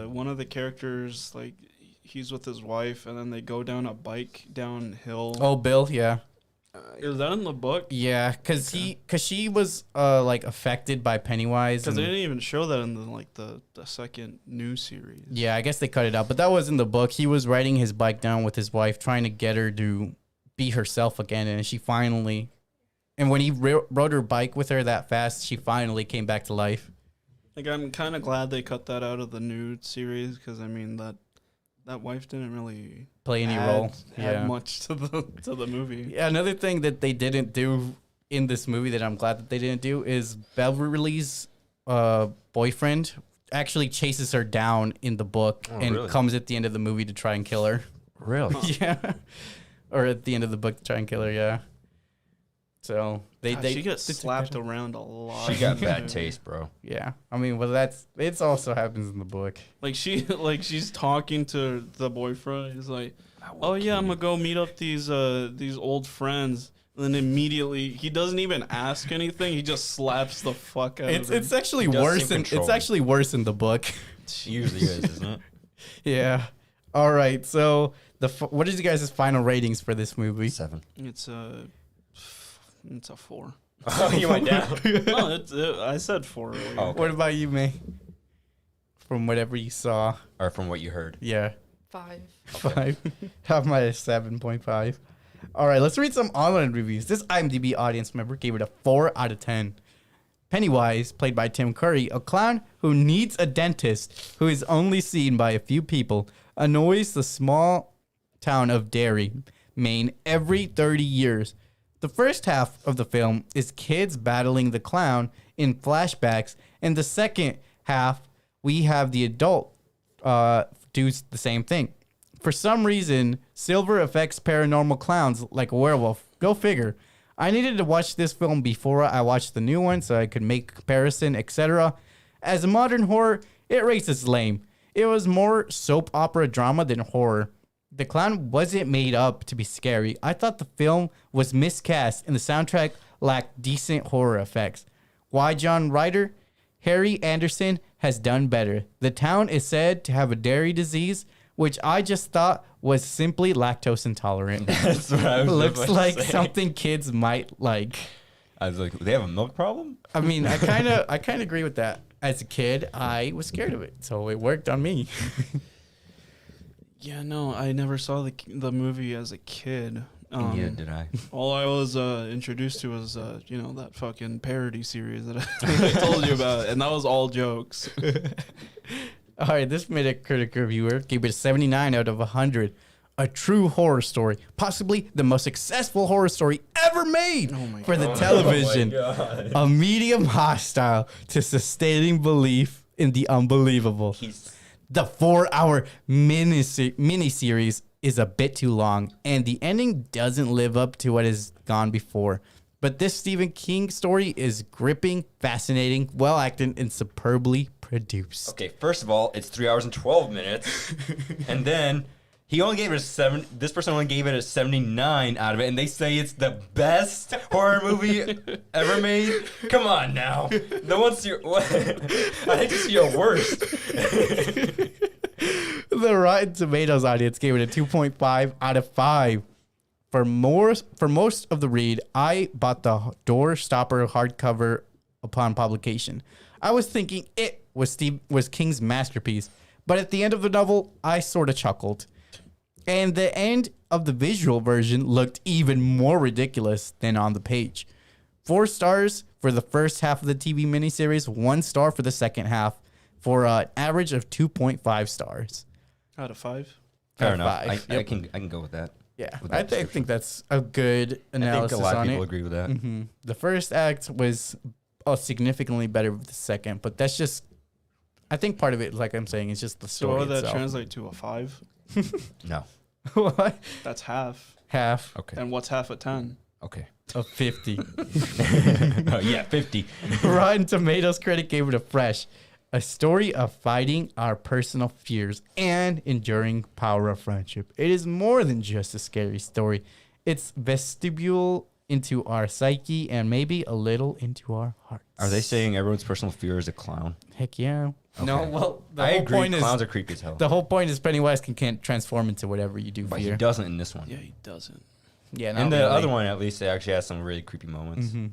one of the characters, like, he's with his wife and then they go down a bike downhill? Oh, Bill, yeah. Is that in the book? Yeah, because she was like affected by Pennywise. Because they didn't even show that in the second new series. Yeah, I guess they cut it out, but that was in the book. He was riding his bike down with his wife, trying to get her to be herself again, and she finally, and when he rode her bike with her that fast, she finally came back to life. Like, I'm kind of glad they cut that out of the new series because I mean that wife didn't really Play any role. add much to the movie. Yeah, another thing that they didn't do in this movie that I'm glad that they didn't do is Beverly's boyfriend actually chases her down in the book and really? comes at the end of the movie to try and kill her. Really? Yeah. Or at the end of the book to try and kill her, yeah. So they She gets slapped around a lot. She got bad taste, bro. Yeah. I mean, well, it also happens in the book. Like she's talking to the boyfriend. He's like, "Oh yeah, I'm gonna go meet up these old friends." And then immediately he doesn't even ask anything. He just slaps the fuck out of her. It's actually He does worse seem in it's controlling. actually worse in the book. It usually is, isn't it? Yeah. All right. So what is you guys' final ratings for this movie? 7. It's a 4. Oh, you went down. No, I said 4 earlier. Oh, okay. What about you, May? From whatever you saw. Or from what you heard. Yeah. 5. 5. Have my 7.5. All right, let's read some online reviews. This IMDb audience member gave it a 4 out of 10. Pennywise, played by Tim Curry, a clown who needs a dentist who is only seen by a few people, annoys the small town of Derry, Maine every 30 years. The first half of the film is kids battling the clown in flashbacks, and the second half, we have the adult do the same thing. For some reason, Silver affects paranormal clowns like a werewolf. Go figure. I needed to watch this film before I watched the new one so I could make a comparison, etc. As a modern horror, it rates as lame. It was more soap opera drama than horror. The clown wasn't made up to be scary. I thought the film was miscast and the soundtrack lacked decent horror effects. Why John Ryder? Harry Anderson has done better. The town is said to have a dairy disease, which I just thought was simply lactose intolerant. That's what I was Looks about to like say. something kids might like. I was like, they have a milk problem? I mean, I kind of agree with that. As a kid, I was scared of it, so it worked on me. Yeah, no, I never saw the movie as a kid. Yeah, did I? All I was introduced to was that fucking parody series that I told you about, and that was all jokes. All right, this Metacritic reviewer gave it a 79 out of 100. A true horror story, possibly the most successful horror story ever made for the television. A medium hostile to sustaining belief in the unbelievable. The 4-hour miniseries is a bit too long, and the ending doesn't live up to what has gone before. But this Stephen King story is gripping, fascinating, well acted, and superbly produced. Okay, first of all, it's 3 hours and 12 minutes. And then he only gave it a 7. This person only gave it a 79 out of it, and they say it's the best horror movie ever made. Come on now. No one's your. I think this is your worst. The Rotten Tomatoes audience gave it a 2.5 out of 5. For most of the read, I bought the Doorstopper hardcover upon publication. I was thinking it was King's masterpiece, but at the end of the novel, I sort of chuckled. And the end of the visual version looked even more ridiculous than on the page. 4 stars for the first half of the TV miniseries, 1 star for the second half, for an average of 2.5 stars. Out of 5. Fair Out of enough. 5. I Yep. can go with that. Yeah, with I that think that's a good analysis I think a lot of on people it. agree with that. Mm-hmm. The first act was significantly better than the second, but that's just, I think part of it, like I'm saying, is just the So story what would that itself. translate to? A 5? No. What? That's half. Half Okay. And what's half of 10? Okay. of 50. Oh, yeah, 50. Rotten Tomatoes critic gave it a fresh A story of fighting our personal fears and enduring power of friendship. It is more than just a scary story. It's vestibule into our psyche and maybe a little into our hearts. Are they saying everyone's personal fear is a clown? Heck yeah. No, Okay. well, the I whole agree. point Clowns is are creepy as hell. the whole point is Pennywise can't transform into whatever you do But he fear. doesn't in this one. Yeah, he doesn't. Yeah, In the other one, at least, they actually had some really creepy moments. Mm-hmm.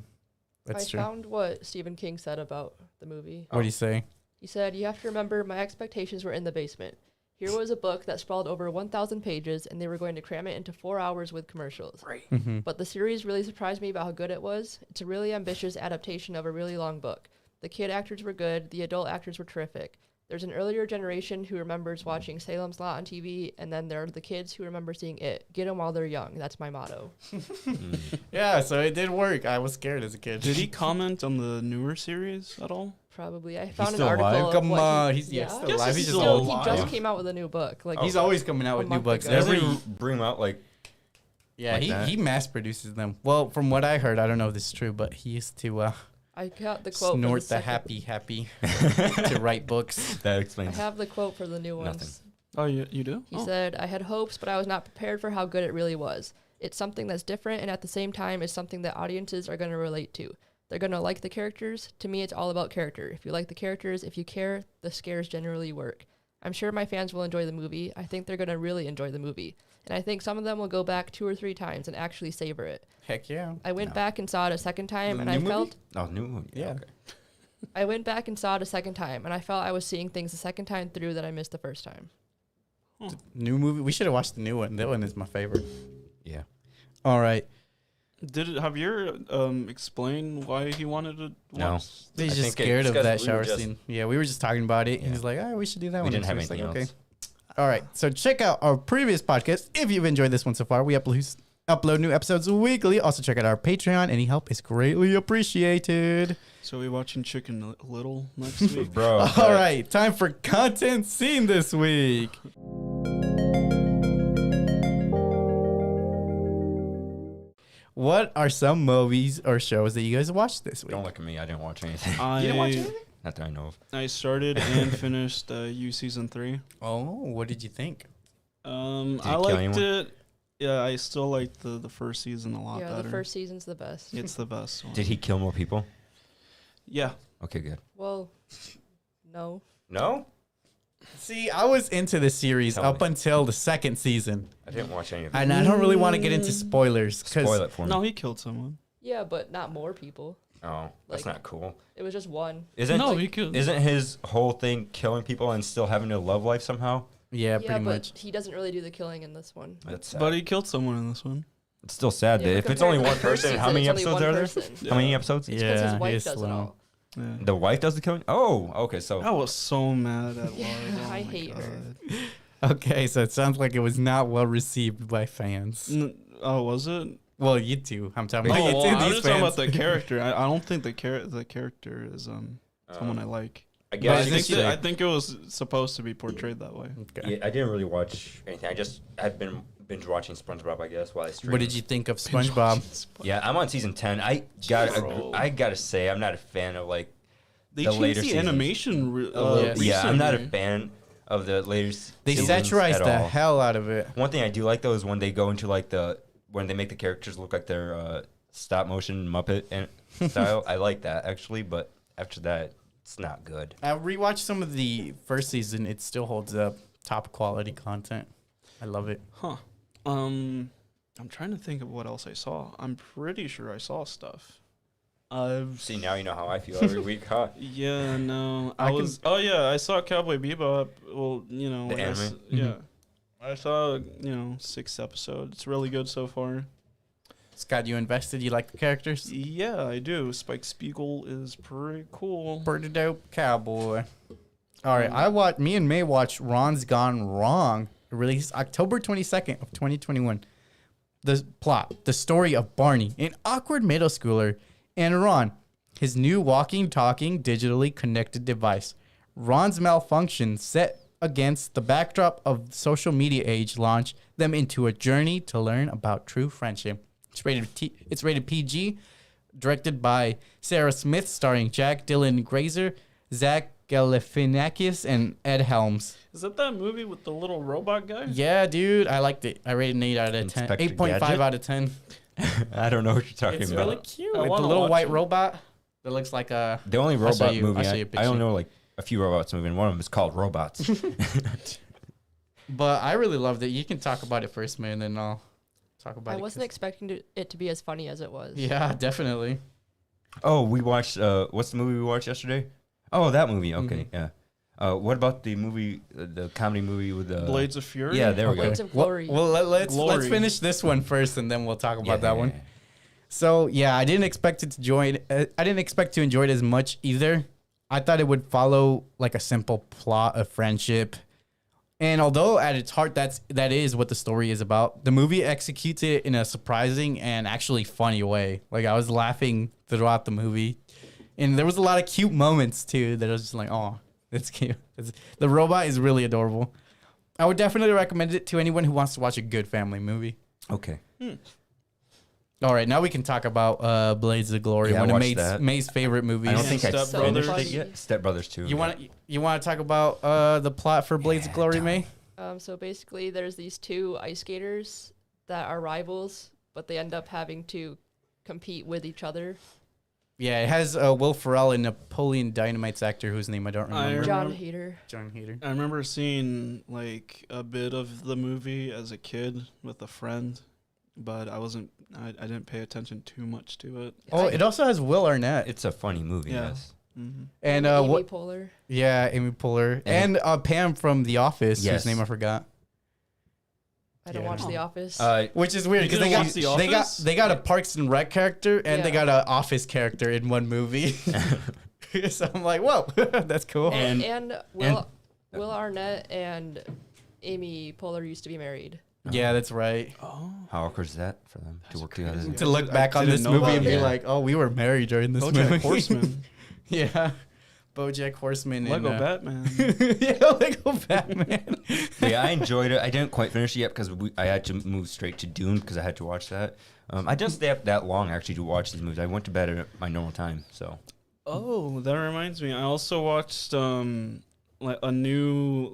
That's I true. found what Stephen King said about the movie. What do you say? He said, "You have to remember my expectations were in the basement. Here was a book that sprawled over 1,000 pages, and they were going to cram it into 4 hours with commercials. Mm-hmm. But the series really surprised me about how good it was. It's a really ambitious adaptation of a really long book. The kid actors were good. The adult actors were terrific. There's an earlier generation who remembers watching Salem's Lot on TV, and then there are the kids who remember seeing it. Get them while they're young. That's my motto." Yeah, so it did work. I was scared as a kid. Did he comment on the newer series at all? Probably. I found an still article. alive? of Come what on, he, he's still Yes, alive. he's He's just still old. He alive. just came out with a new book. Like He's always coming out a with new month books. ago. Doesn't Every he bring out, like, yeah, like he that? mass produces them. Well, from what I heard, I don't know if this is true, but he used to I got the quote. snort for the the happy to write books. that I explains have the quote for the new Nothing. ones. Oh, you do? He Oh. said, "I had hopes, but I was not prepared for how good it really was. It's something that's different, and at the same time, is something that audiences are going to relate to. They're going to like the characters. To me, it's all about character. If you like the characters, if you care, the scares generally work. I'm sure my fans will enjoy the movie. I think they're going to really enjoy the movie. And I think some of them will go back 2 or 3 times and actually savor it. Heck yeah. I went back and saw it a second time, The and I new movie? felt... Oh, new one? Yeah. Okay. I went back and saw it a second time, and I felt I was seeing things the second time through that I missed the first time." New movie. We should have watched the new one. That one is my favorite. Yeah. All right. Did Javier explain why he wanted to No. watch? He's I just think scared it's of 'cause that we were shower just- scene. Yeah, we were just talking about it. Yeah. He's like, we should do that We one. didn't have So it's anything like, else. All right. So check out our previous podcast. If you've enjoyed this one so far, we upload new episodes weekly. Also check out our Patreon. Any help is greatly appreciated. So we watching Chicken Little next week? Bro. All right. Time for content seen this week. What are some movies or shows that you guys watched this week? Don't look at me. I didn't watch anything. I You didn't watch anything? Not that I know of. I started and finished You season 3. Oh, what did you think? Did I it kill liked anyone? it. Yeah, I still liked the first season a lot Yeah, better. the first season's the best. It's the best one. Did he kill more people? Yeah. Okay, good. Well, no. No? See, I was into the series Tell up me. until the second season. I didn't watch any of it. And I don't really want to get into spoilers. Spoil it for me. No, he killed someone. Yeah, but not more people. Oh, that's Like- not cool. It was just one. Isn't No, he killed. isn't his whole thing killing people and still having a love life somehow? Yeah, Yeah, pretty but much. he doesn't really do the killing in this one. That's sad. But he killed someone in this one. It's still sad Yeah, that but if it's compared only to the one first person, how season, many it's only episodes one are there? person. How many episodes? It's 'cause Yeah, his wife it's does it slow. all. Yeah. The wife does the killing? Oh, okay. So I was so mad at Yeah, Lars. Oh I my hate her. God. Okay, so it sounds like it was not well received by fans. Oh, was it? Well, you two. I'm talking Oh, about you well, two. I'm These just talking fans. about the character. I don't think the character is someone I like. I But guess I you think could say- I think it was supposed to be portrayed that way. Okay. Yeah, I didn't really watch anything. I've been binge watching SpongeBob, I guess, while I stream. What did you think of SpongeBob? Yeah, I'm on season 10. I gotta say, I'm not a fan of like. They The changed later the seasons. animation. Yeah, I'm not a recently. fan of the later. They seasons satirized at the all. hell out of it. One thing I do like though is when they go into like when they make the characters look like they're stop motion Muppet and style. I like that actually, but after that, it's not good. I rewatched some of the first season. It still holds up. Top quality content. I love it. Huh. I'm trying to think of what else I saw. I'm pretty sure I saw stuff. See, now you know how I feel every week, huh? Yeah, no. I I can- was. Oh yeah, I saw Cowboy Bebop. Well, you know, The like I s- anime? yeah. I saw 6 episodes. It's really good so far. Scott, you invested? You like the characters? Yeah, I do. Spike Spiegel is pretty cool. Pretty dope cowboy. All right, me and May watched Ron's Gone Wrong, released October 22nd of 2021. The plot, the story of Barney, an awkward middle schooler, and Ron, his new walking, talking, digitally connected device. Ron's malfunction set against the backdrop of the social media age launch them into a journey to learn about true friendship. It's rated PG, directed by Sarah Smith, starring Jack Dylan Grazer, Zach Galifianakis and Ed Helms. Is that movie with the little robot guy? Yeah, dude, I liked it. I rated an 8 out of 10. Inspector 8.5 Gadget? out of 10. I don't know what you're talking It's about. really cute. I With the wanna little watch white it. robot that looks like a... The only I'll show robot you- movie I'll show you a I picture. don't know like a few robots movie, and one of them is called Robots. But I really loved it. You can talk about it first, man, then I'll talk about I it. wasn't expecting it to be as funny as it was. Yeah, definitely. Oh, we watched. What's the movie we watched yesterday? Oh, that movie. Okay, yeah. What about the movie, the comedy movie with the Blades of Fury? Yeah, there we go. Blades of Glory. Well, let's Glory. finish this one first, and then we'll talk about that one. Yeah. So yeah, I didn't expect it to join. I didn't expect to enjoy it as much either. I thought it would follow like a simple plot of friendship, and although at its heart that is what the story is about, the movie executes it in a surprising and actually funny way. Like I was laughing throughout the movie, and there was a lot of cute moments too that I was just like, oh, that's cute. The robot is really adorable. I would definitely recommend it to anyone who wants to watch a good family movie. Okay. All right, now we can talk about Blades of Glory, Yeah, I one of watched May's, that. May's favorite movies. I don't think I Step finished Brothers. it yet. Step Brothers 2. You want to talk about the plot for Blades of Glory, May? So basically, there's these two ice skaters that are rivals, but they end up having to compete with each other. Yeah, it has Will Ferrell and Napoleon Dynamite's actor whose name I don't remember. John remember- Hader. John Hader. I remember seeing like a bit of the movie as a kid with a friend, but I didn't pay attention too much to it. Oh, it also has Will Arnett It's a funny movie. Yeah. Yes. Mm-hmm. and Amy what? Poehler. Yeah, Amy Poehler and Pam from The Office, Yes. whose name I forgot. I don't Yeah. watch The Office. Which is weird You because didn't watch The Office? they got a Parks and Rec character and they Yeah. got an Office character in one movie. So I'm like, whoa, that's cool. and Will Arnett and Amy Poehler used to be married. Yeah, that's right. Oh, How awkward is that for them to work together? crazy. To look I back on didn't this know movie that. and be Yeah. like, oh, we were married during this movie. BoJack Horseman, Yeah, BoJack Horseman. Lego and, Batman. Yeah, Lego Batman. Yeah, I enjoyed it. I didn't quite finish it yet because I had to move straight to Dune because I had to watch that. I didn't stay up that long actually to watch these movies. I went to bed at my normal time. So Oh, that reminds me. I also watched like a new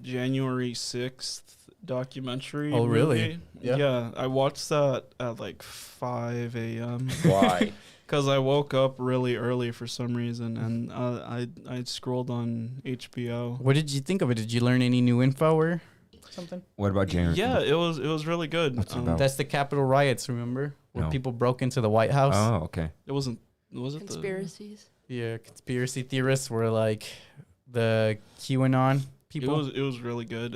January 6th documentary. Oh, really? movie. Yeah. Yeah, I watched that at like 5 a.m. why? because I woke up really early for some reason, and I scrolled on HBO. What did you think of it? Did you learn any new info or something? What about January? Yeah, it was really good. What's it about? That's the Capitol riots, remember? Where No. people broke into the White House. Oh, okay. It wasn't. Was it Conspiracies. Yeah, conspiracy theorists were like the QAnon people. It was really good.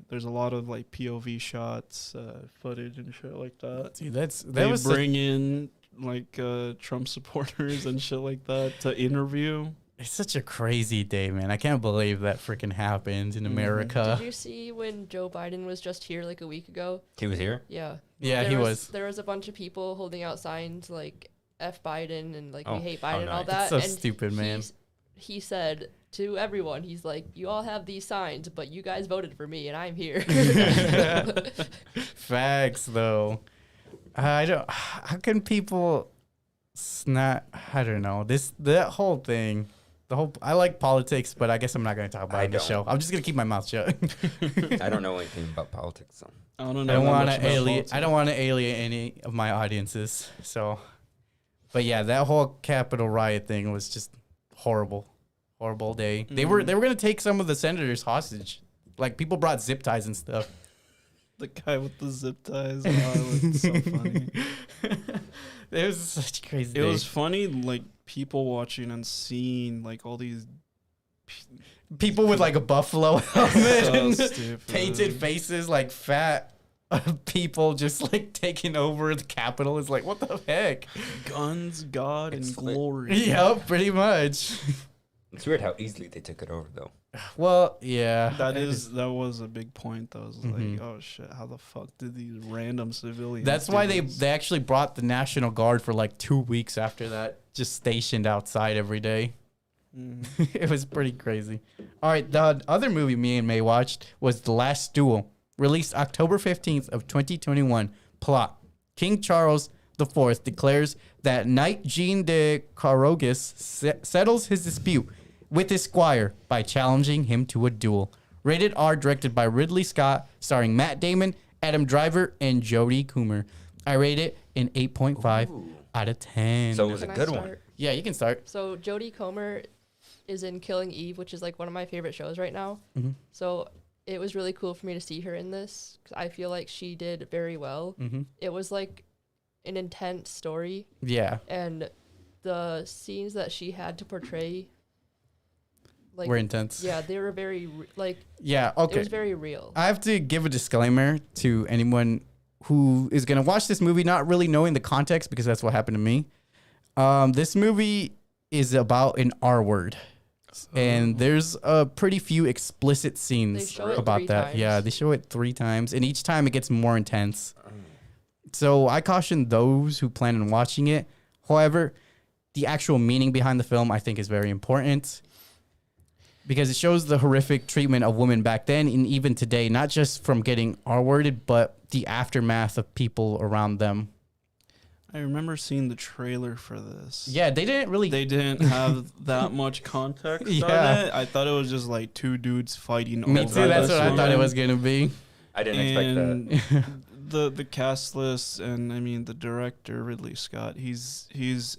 There's a lot of like POV shots, footage and shit like that. Dude, that They was bring in like Trump supporters and shit like that to interview. it's such a crazy day, man. I can't believe that freaking happened in Mhm. America. Did you see when Joe Biden was just here like a week ago? He was here? Yeah. Yeah, There he was. There was a bunch of people holding out signs like F Biden and like Oh, we hate how Biden and all nice. that. It's so and stupid, man. He said to everyone, he's like, you all have these signs, but you guys voted for me and I'm here. Facts, though. I don't. How can people not? I don't know. That whole thing. I like politics, but I guess I'm not going to talk about I it in the don't. show. I'm just going to keep my mouth shut. I don't know anything about politics. So. I don't I know. don't that want much to about alienate. politics. I don't want to alienate any of my audiences. So, but yeah, that whole Capitol riot thing was just horrible day. They were going to take some of the senators hostage. Like people brought zip ties and stuff. The guy with the zip ties. Oh, it was so funny. It was such a crazy. It day. was funny, like people watching and seeing like all these People with like a buffalo helmet so and stupid. painted faces, like fat people just like taking over the Capitol. It's like, what the heck? guns, God, and It's lit. glory. Yep, pretty much. It's weird how easily they took it over, though. Well, yeah. That was a big point though. It was Mhm. like, oh shit, how the fuck did these random civilians? That's do why this? they actually brought the National Guard for like 2 weeks after that, just stationed outside every day. Mhm. It was pretty crazy. All right, the other movie me and May watched was The Last Duel, released October 15th of 2021. Plot: King Charles IV declares that Knight Jean de Carogis settles his dispute with his squire by challenging him to a duel. Rated R, directed by Ridley Scott, starring Matt Damon, Adam Driver, and Jodie Comer. I rate it an 8.5 out of 10. So it was a Can I good one. start? Yeah, you can start. So Jodie Comer is in Killing Eve, which is like one of my favorite shows right now. So it was really cool for me to see her in this, 'cause I feel like she did very well. It was like an intense story, Yeah, and the scenes that she had to portray, like, we're intense. yeah, they were very Yeah, it okay. was very real. I have to give a disclaimer to anyone who is going to watch this movie not really knowing the context, because that's what happened to me. This movie is about an R word. And there's a pretty few explicit They scenes show it about 3 that. times. Yeah, they show it 3 times, and each time it gets more intense. So I caution those who plan on watching it. However, the actual meaning behind the film I think is very important, because it shows the horrific treatment of women back then and even today, not just from getting R-worded, but the aftermath of people around them. I remember seeing the trailer for this. Yeah, they didn't really... They didn't have that much context Yeah. on it. I thought it was just like 2 dudes fighting Me over too, that's this what I thought it woman. was going to be. I didn't expect that. The cast list, and I mean the director Ridley Scott, he's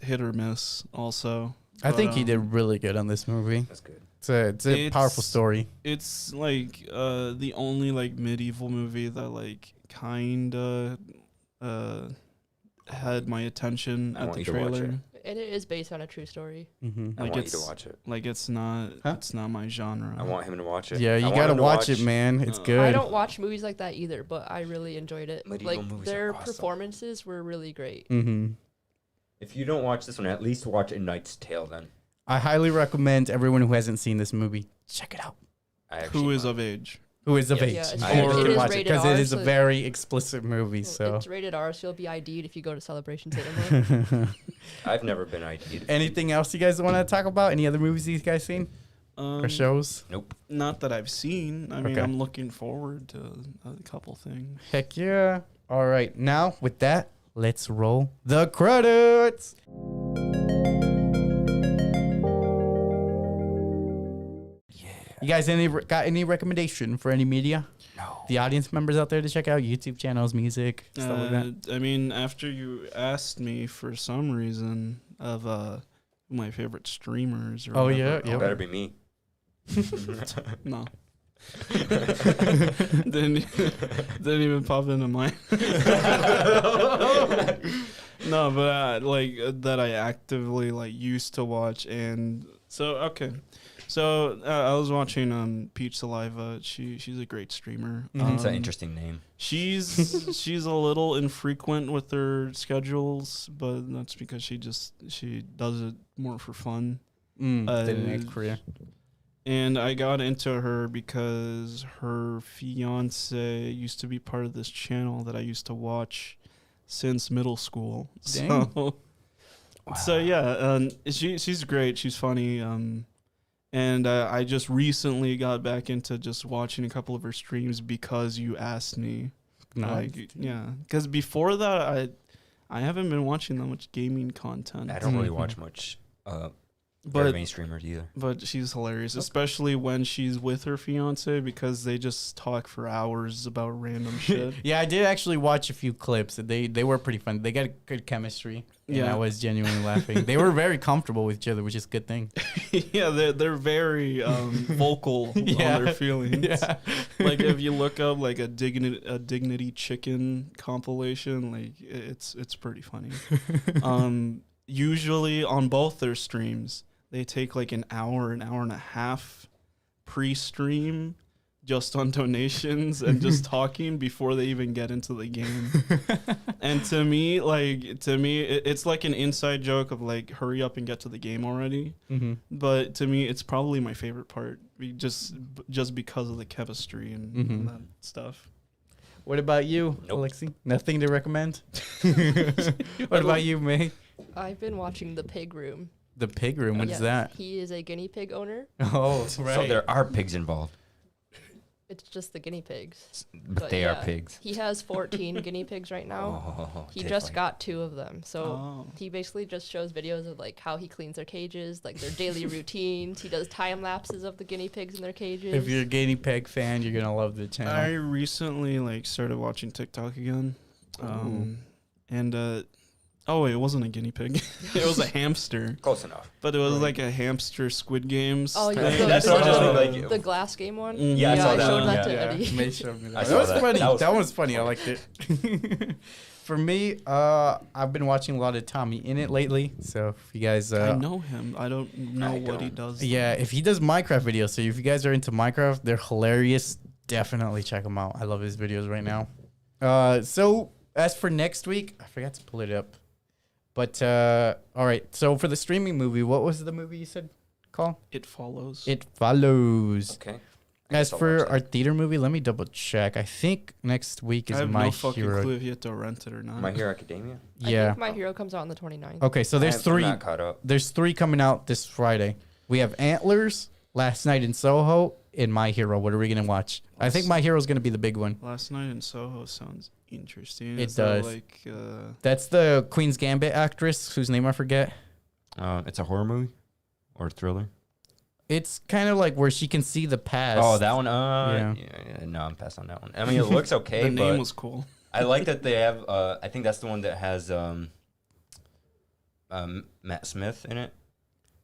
hit or miss also. I But, think he did really good on this movie. That's good. It's a powerful story. It's like the only like medieval movie that like kinda had my attention I at want the you to watch trailer. it. And it is based on a true story. Mm-hmm. I Like want you to it's watch it. like it's not Huh? it's not my genre. I want him to watch it. Yeah, I you want gotta him to watch it, man. It's Uh, good. I don't watch movies like that either, but I really enjoyed it. Medieval Like movies are their awesome. performances were really great. Mm-hmm. If you don't watch this one, at least watch A Knight's Tale then. I highly recommend everyone who hasn't seen this movie check it out. I actually Who is might. of age? Who is of Yeah, age? yeah, it's- I it should is watch it rated because R, it is a so- very explicit movie. Well, So it's rated R, so you'll be ID'd if you go to Celebration Cinema. I've never been ID'd. anything else you guys want to talk about? Any other movies you guys seen or shows? Nope. Not that I've seen. I mean, Okay. I'm looking forward to a couple things. Heck yeah! All right, now with that, let's roll the credits. You guys got any recommendation for any media? No. The audience members out there to check out YouTube channels, music, stuff like that. I mean, after you asked me for some reason of who my favorite streamers or Oh, whatever, yeah, yeah. Better be me. no. didn't even pop into mine. No, but like that I actively like used to watch, and so okay. So I was watching Peach Saliva. She's a great streamer. That's an interesting name. She's a little infrequent with her schedules, but that's because she does it more for fun. Did a nice career. And I got into her because her fiance used to be part of this channel that I used to watch since middle school. Dang. So yeah, she's great. She's funny. And I just recently got back into just watching a couple of her streams because you asked me. Nice. Like, yeah, because before that, I haven't been watching that much gaming content. I don't really Mhm. watch much but main streamers either. but she's hilarious, especially when she's with her fiance, because they just talk for hours about random shit. Yeah, I did actually watch a few clips. They were pretty fun. They got good chemistry. And Yeah. I was genuinely laughing. They were very comfortable with each other, which is a good thing. Yeah, they're very vocal Yeah. on their feelings. Yeah. Like if you look up like a dignity chicken compilation, like it's pretty funny. Usually on both their streams, they take like an hour and a half pre-stream just on donations and just talking before they even get into the game. And to me, it's like an inside joke of like, hurry up and get to the game already. Mm-hmm. But to me, it's probably my favorite part, just because of the chemistry and Mhm. that stuff. What about you, Nope. Aleksey? Nothing to recommend? What about you, May? I've been watching The Pig Room. The pig room. What is Yeah, that? He is a guinea pig owner. Oh, So right. there are pigs involved. It's just the guinea pigs. But they are pigs. He has 14 guinea pigs right now. Oh, He just terrifying. got 2 of them. So Oh. he basically just shows videos of like how he cleans their cages, like their daily routines. He does time lapses of the guinea pigs in their cages. If you're a guinea pig fan, you're gonna love the channel. I recently like started watching TikTok again, and oh wait, it wasn't a guinea pig. It was a hamster, Close enough. but it was like a hamster Squid Games. Oh, thing. yeah, That's what I just think, like, the glass game one. Mhm. Yeah, I saw that showed one, that to yeah. Eddie. May showed me I that. saw That was that. funny. That was That was funny. I liked it. For me, I've been watching a lot of Tommy In It lately. So if you guys, I know him. I don't know what he does. yeah, if he does Minecraft videos, so if you guys are into Minecraft, they're hilarious. Definitely check him out. I love his videos right now. So as for next week, I forgot to pull it up. But all right. So for the streaming movie, what was the movie you said called? It Follows. It Follows. Okay. As for our theater movie, let me double check. I think next week I is have My no fucking Hero. clue if you have to rent it or not. My Hero Academia. I Yeah. think My Hero comes out on the 29th. Okay, so there's I'm three. not caught up. There's 3 coming out this Friday. We have Antlers, Last Night in Soho, and My Hero. What are we gonna watch? I think My Hero is gonna be the big one. Last Night in Soho sounds interesting. It Is that does. like, That's the Queen's Gambit actress whose name I forget. It's a horror movie or thriller. It's kind of like where she can see the past. Oh, that one. Yeah. Yeah. No, I'm passing on that one. I mean, it looks okay, the name but was cool. I like that they have. I think that's the one that has Matt Smith in it.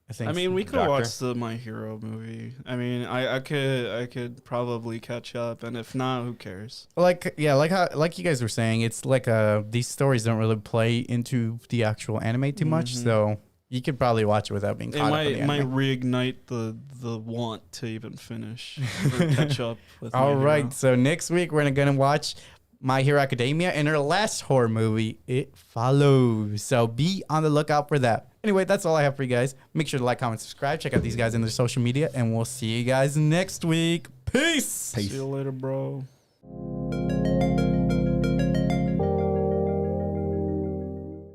I think. I mean, we could Doctor. watch the My Hero movie. I mean, I could probably catch up, and if not, who cares? like you guys were saying, it's like these stories don't really play into the actual anime too much, Mhm. so you could probably watch it without being It caught up in the might anime. reignite the want to even finish or catch up with. My All right, Hero. so next week we're gonna watch My Hero Academia and her last horror movie, It Follows. So be on the lookout for that. Anyway, that's all I have for you guys. Make sure to like, comment, subscribe. Check out these guys in their social media, and we'll see you guys next week. Peace. See you later, bro.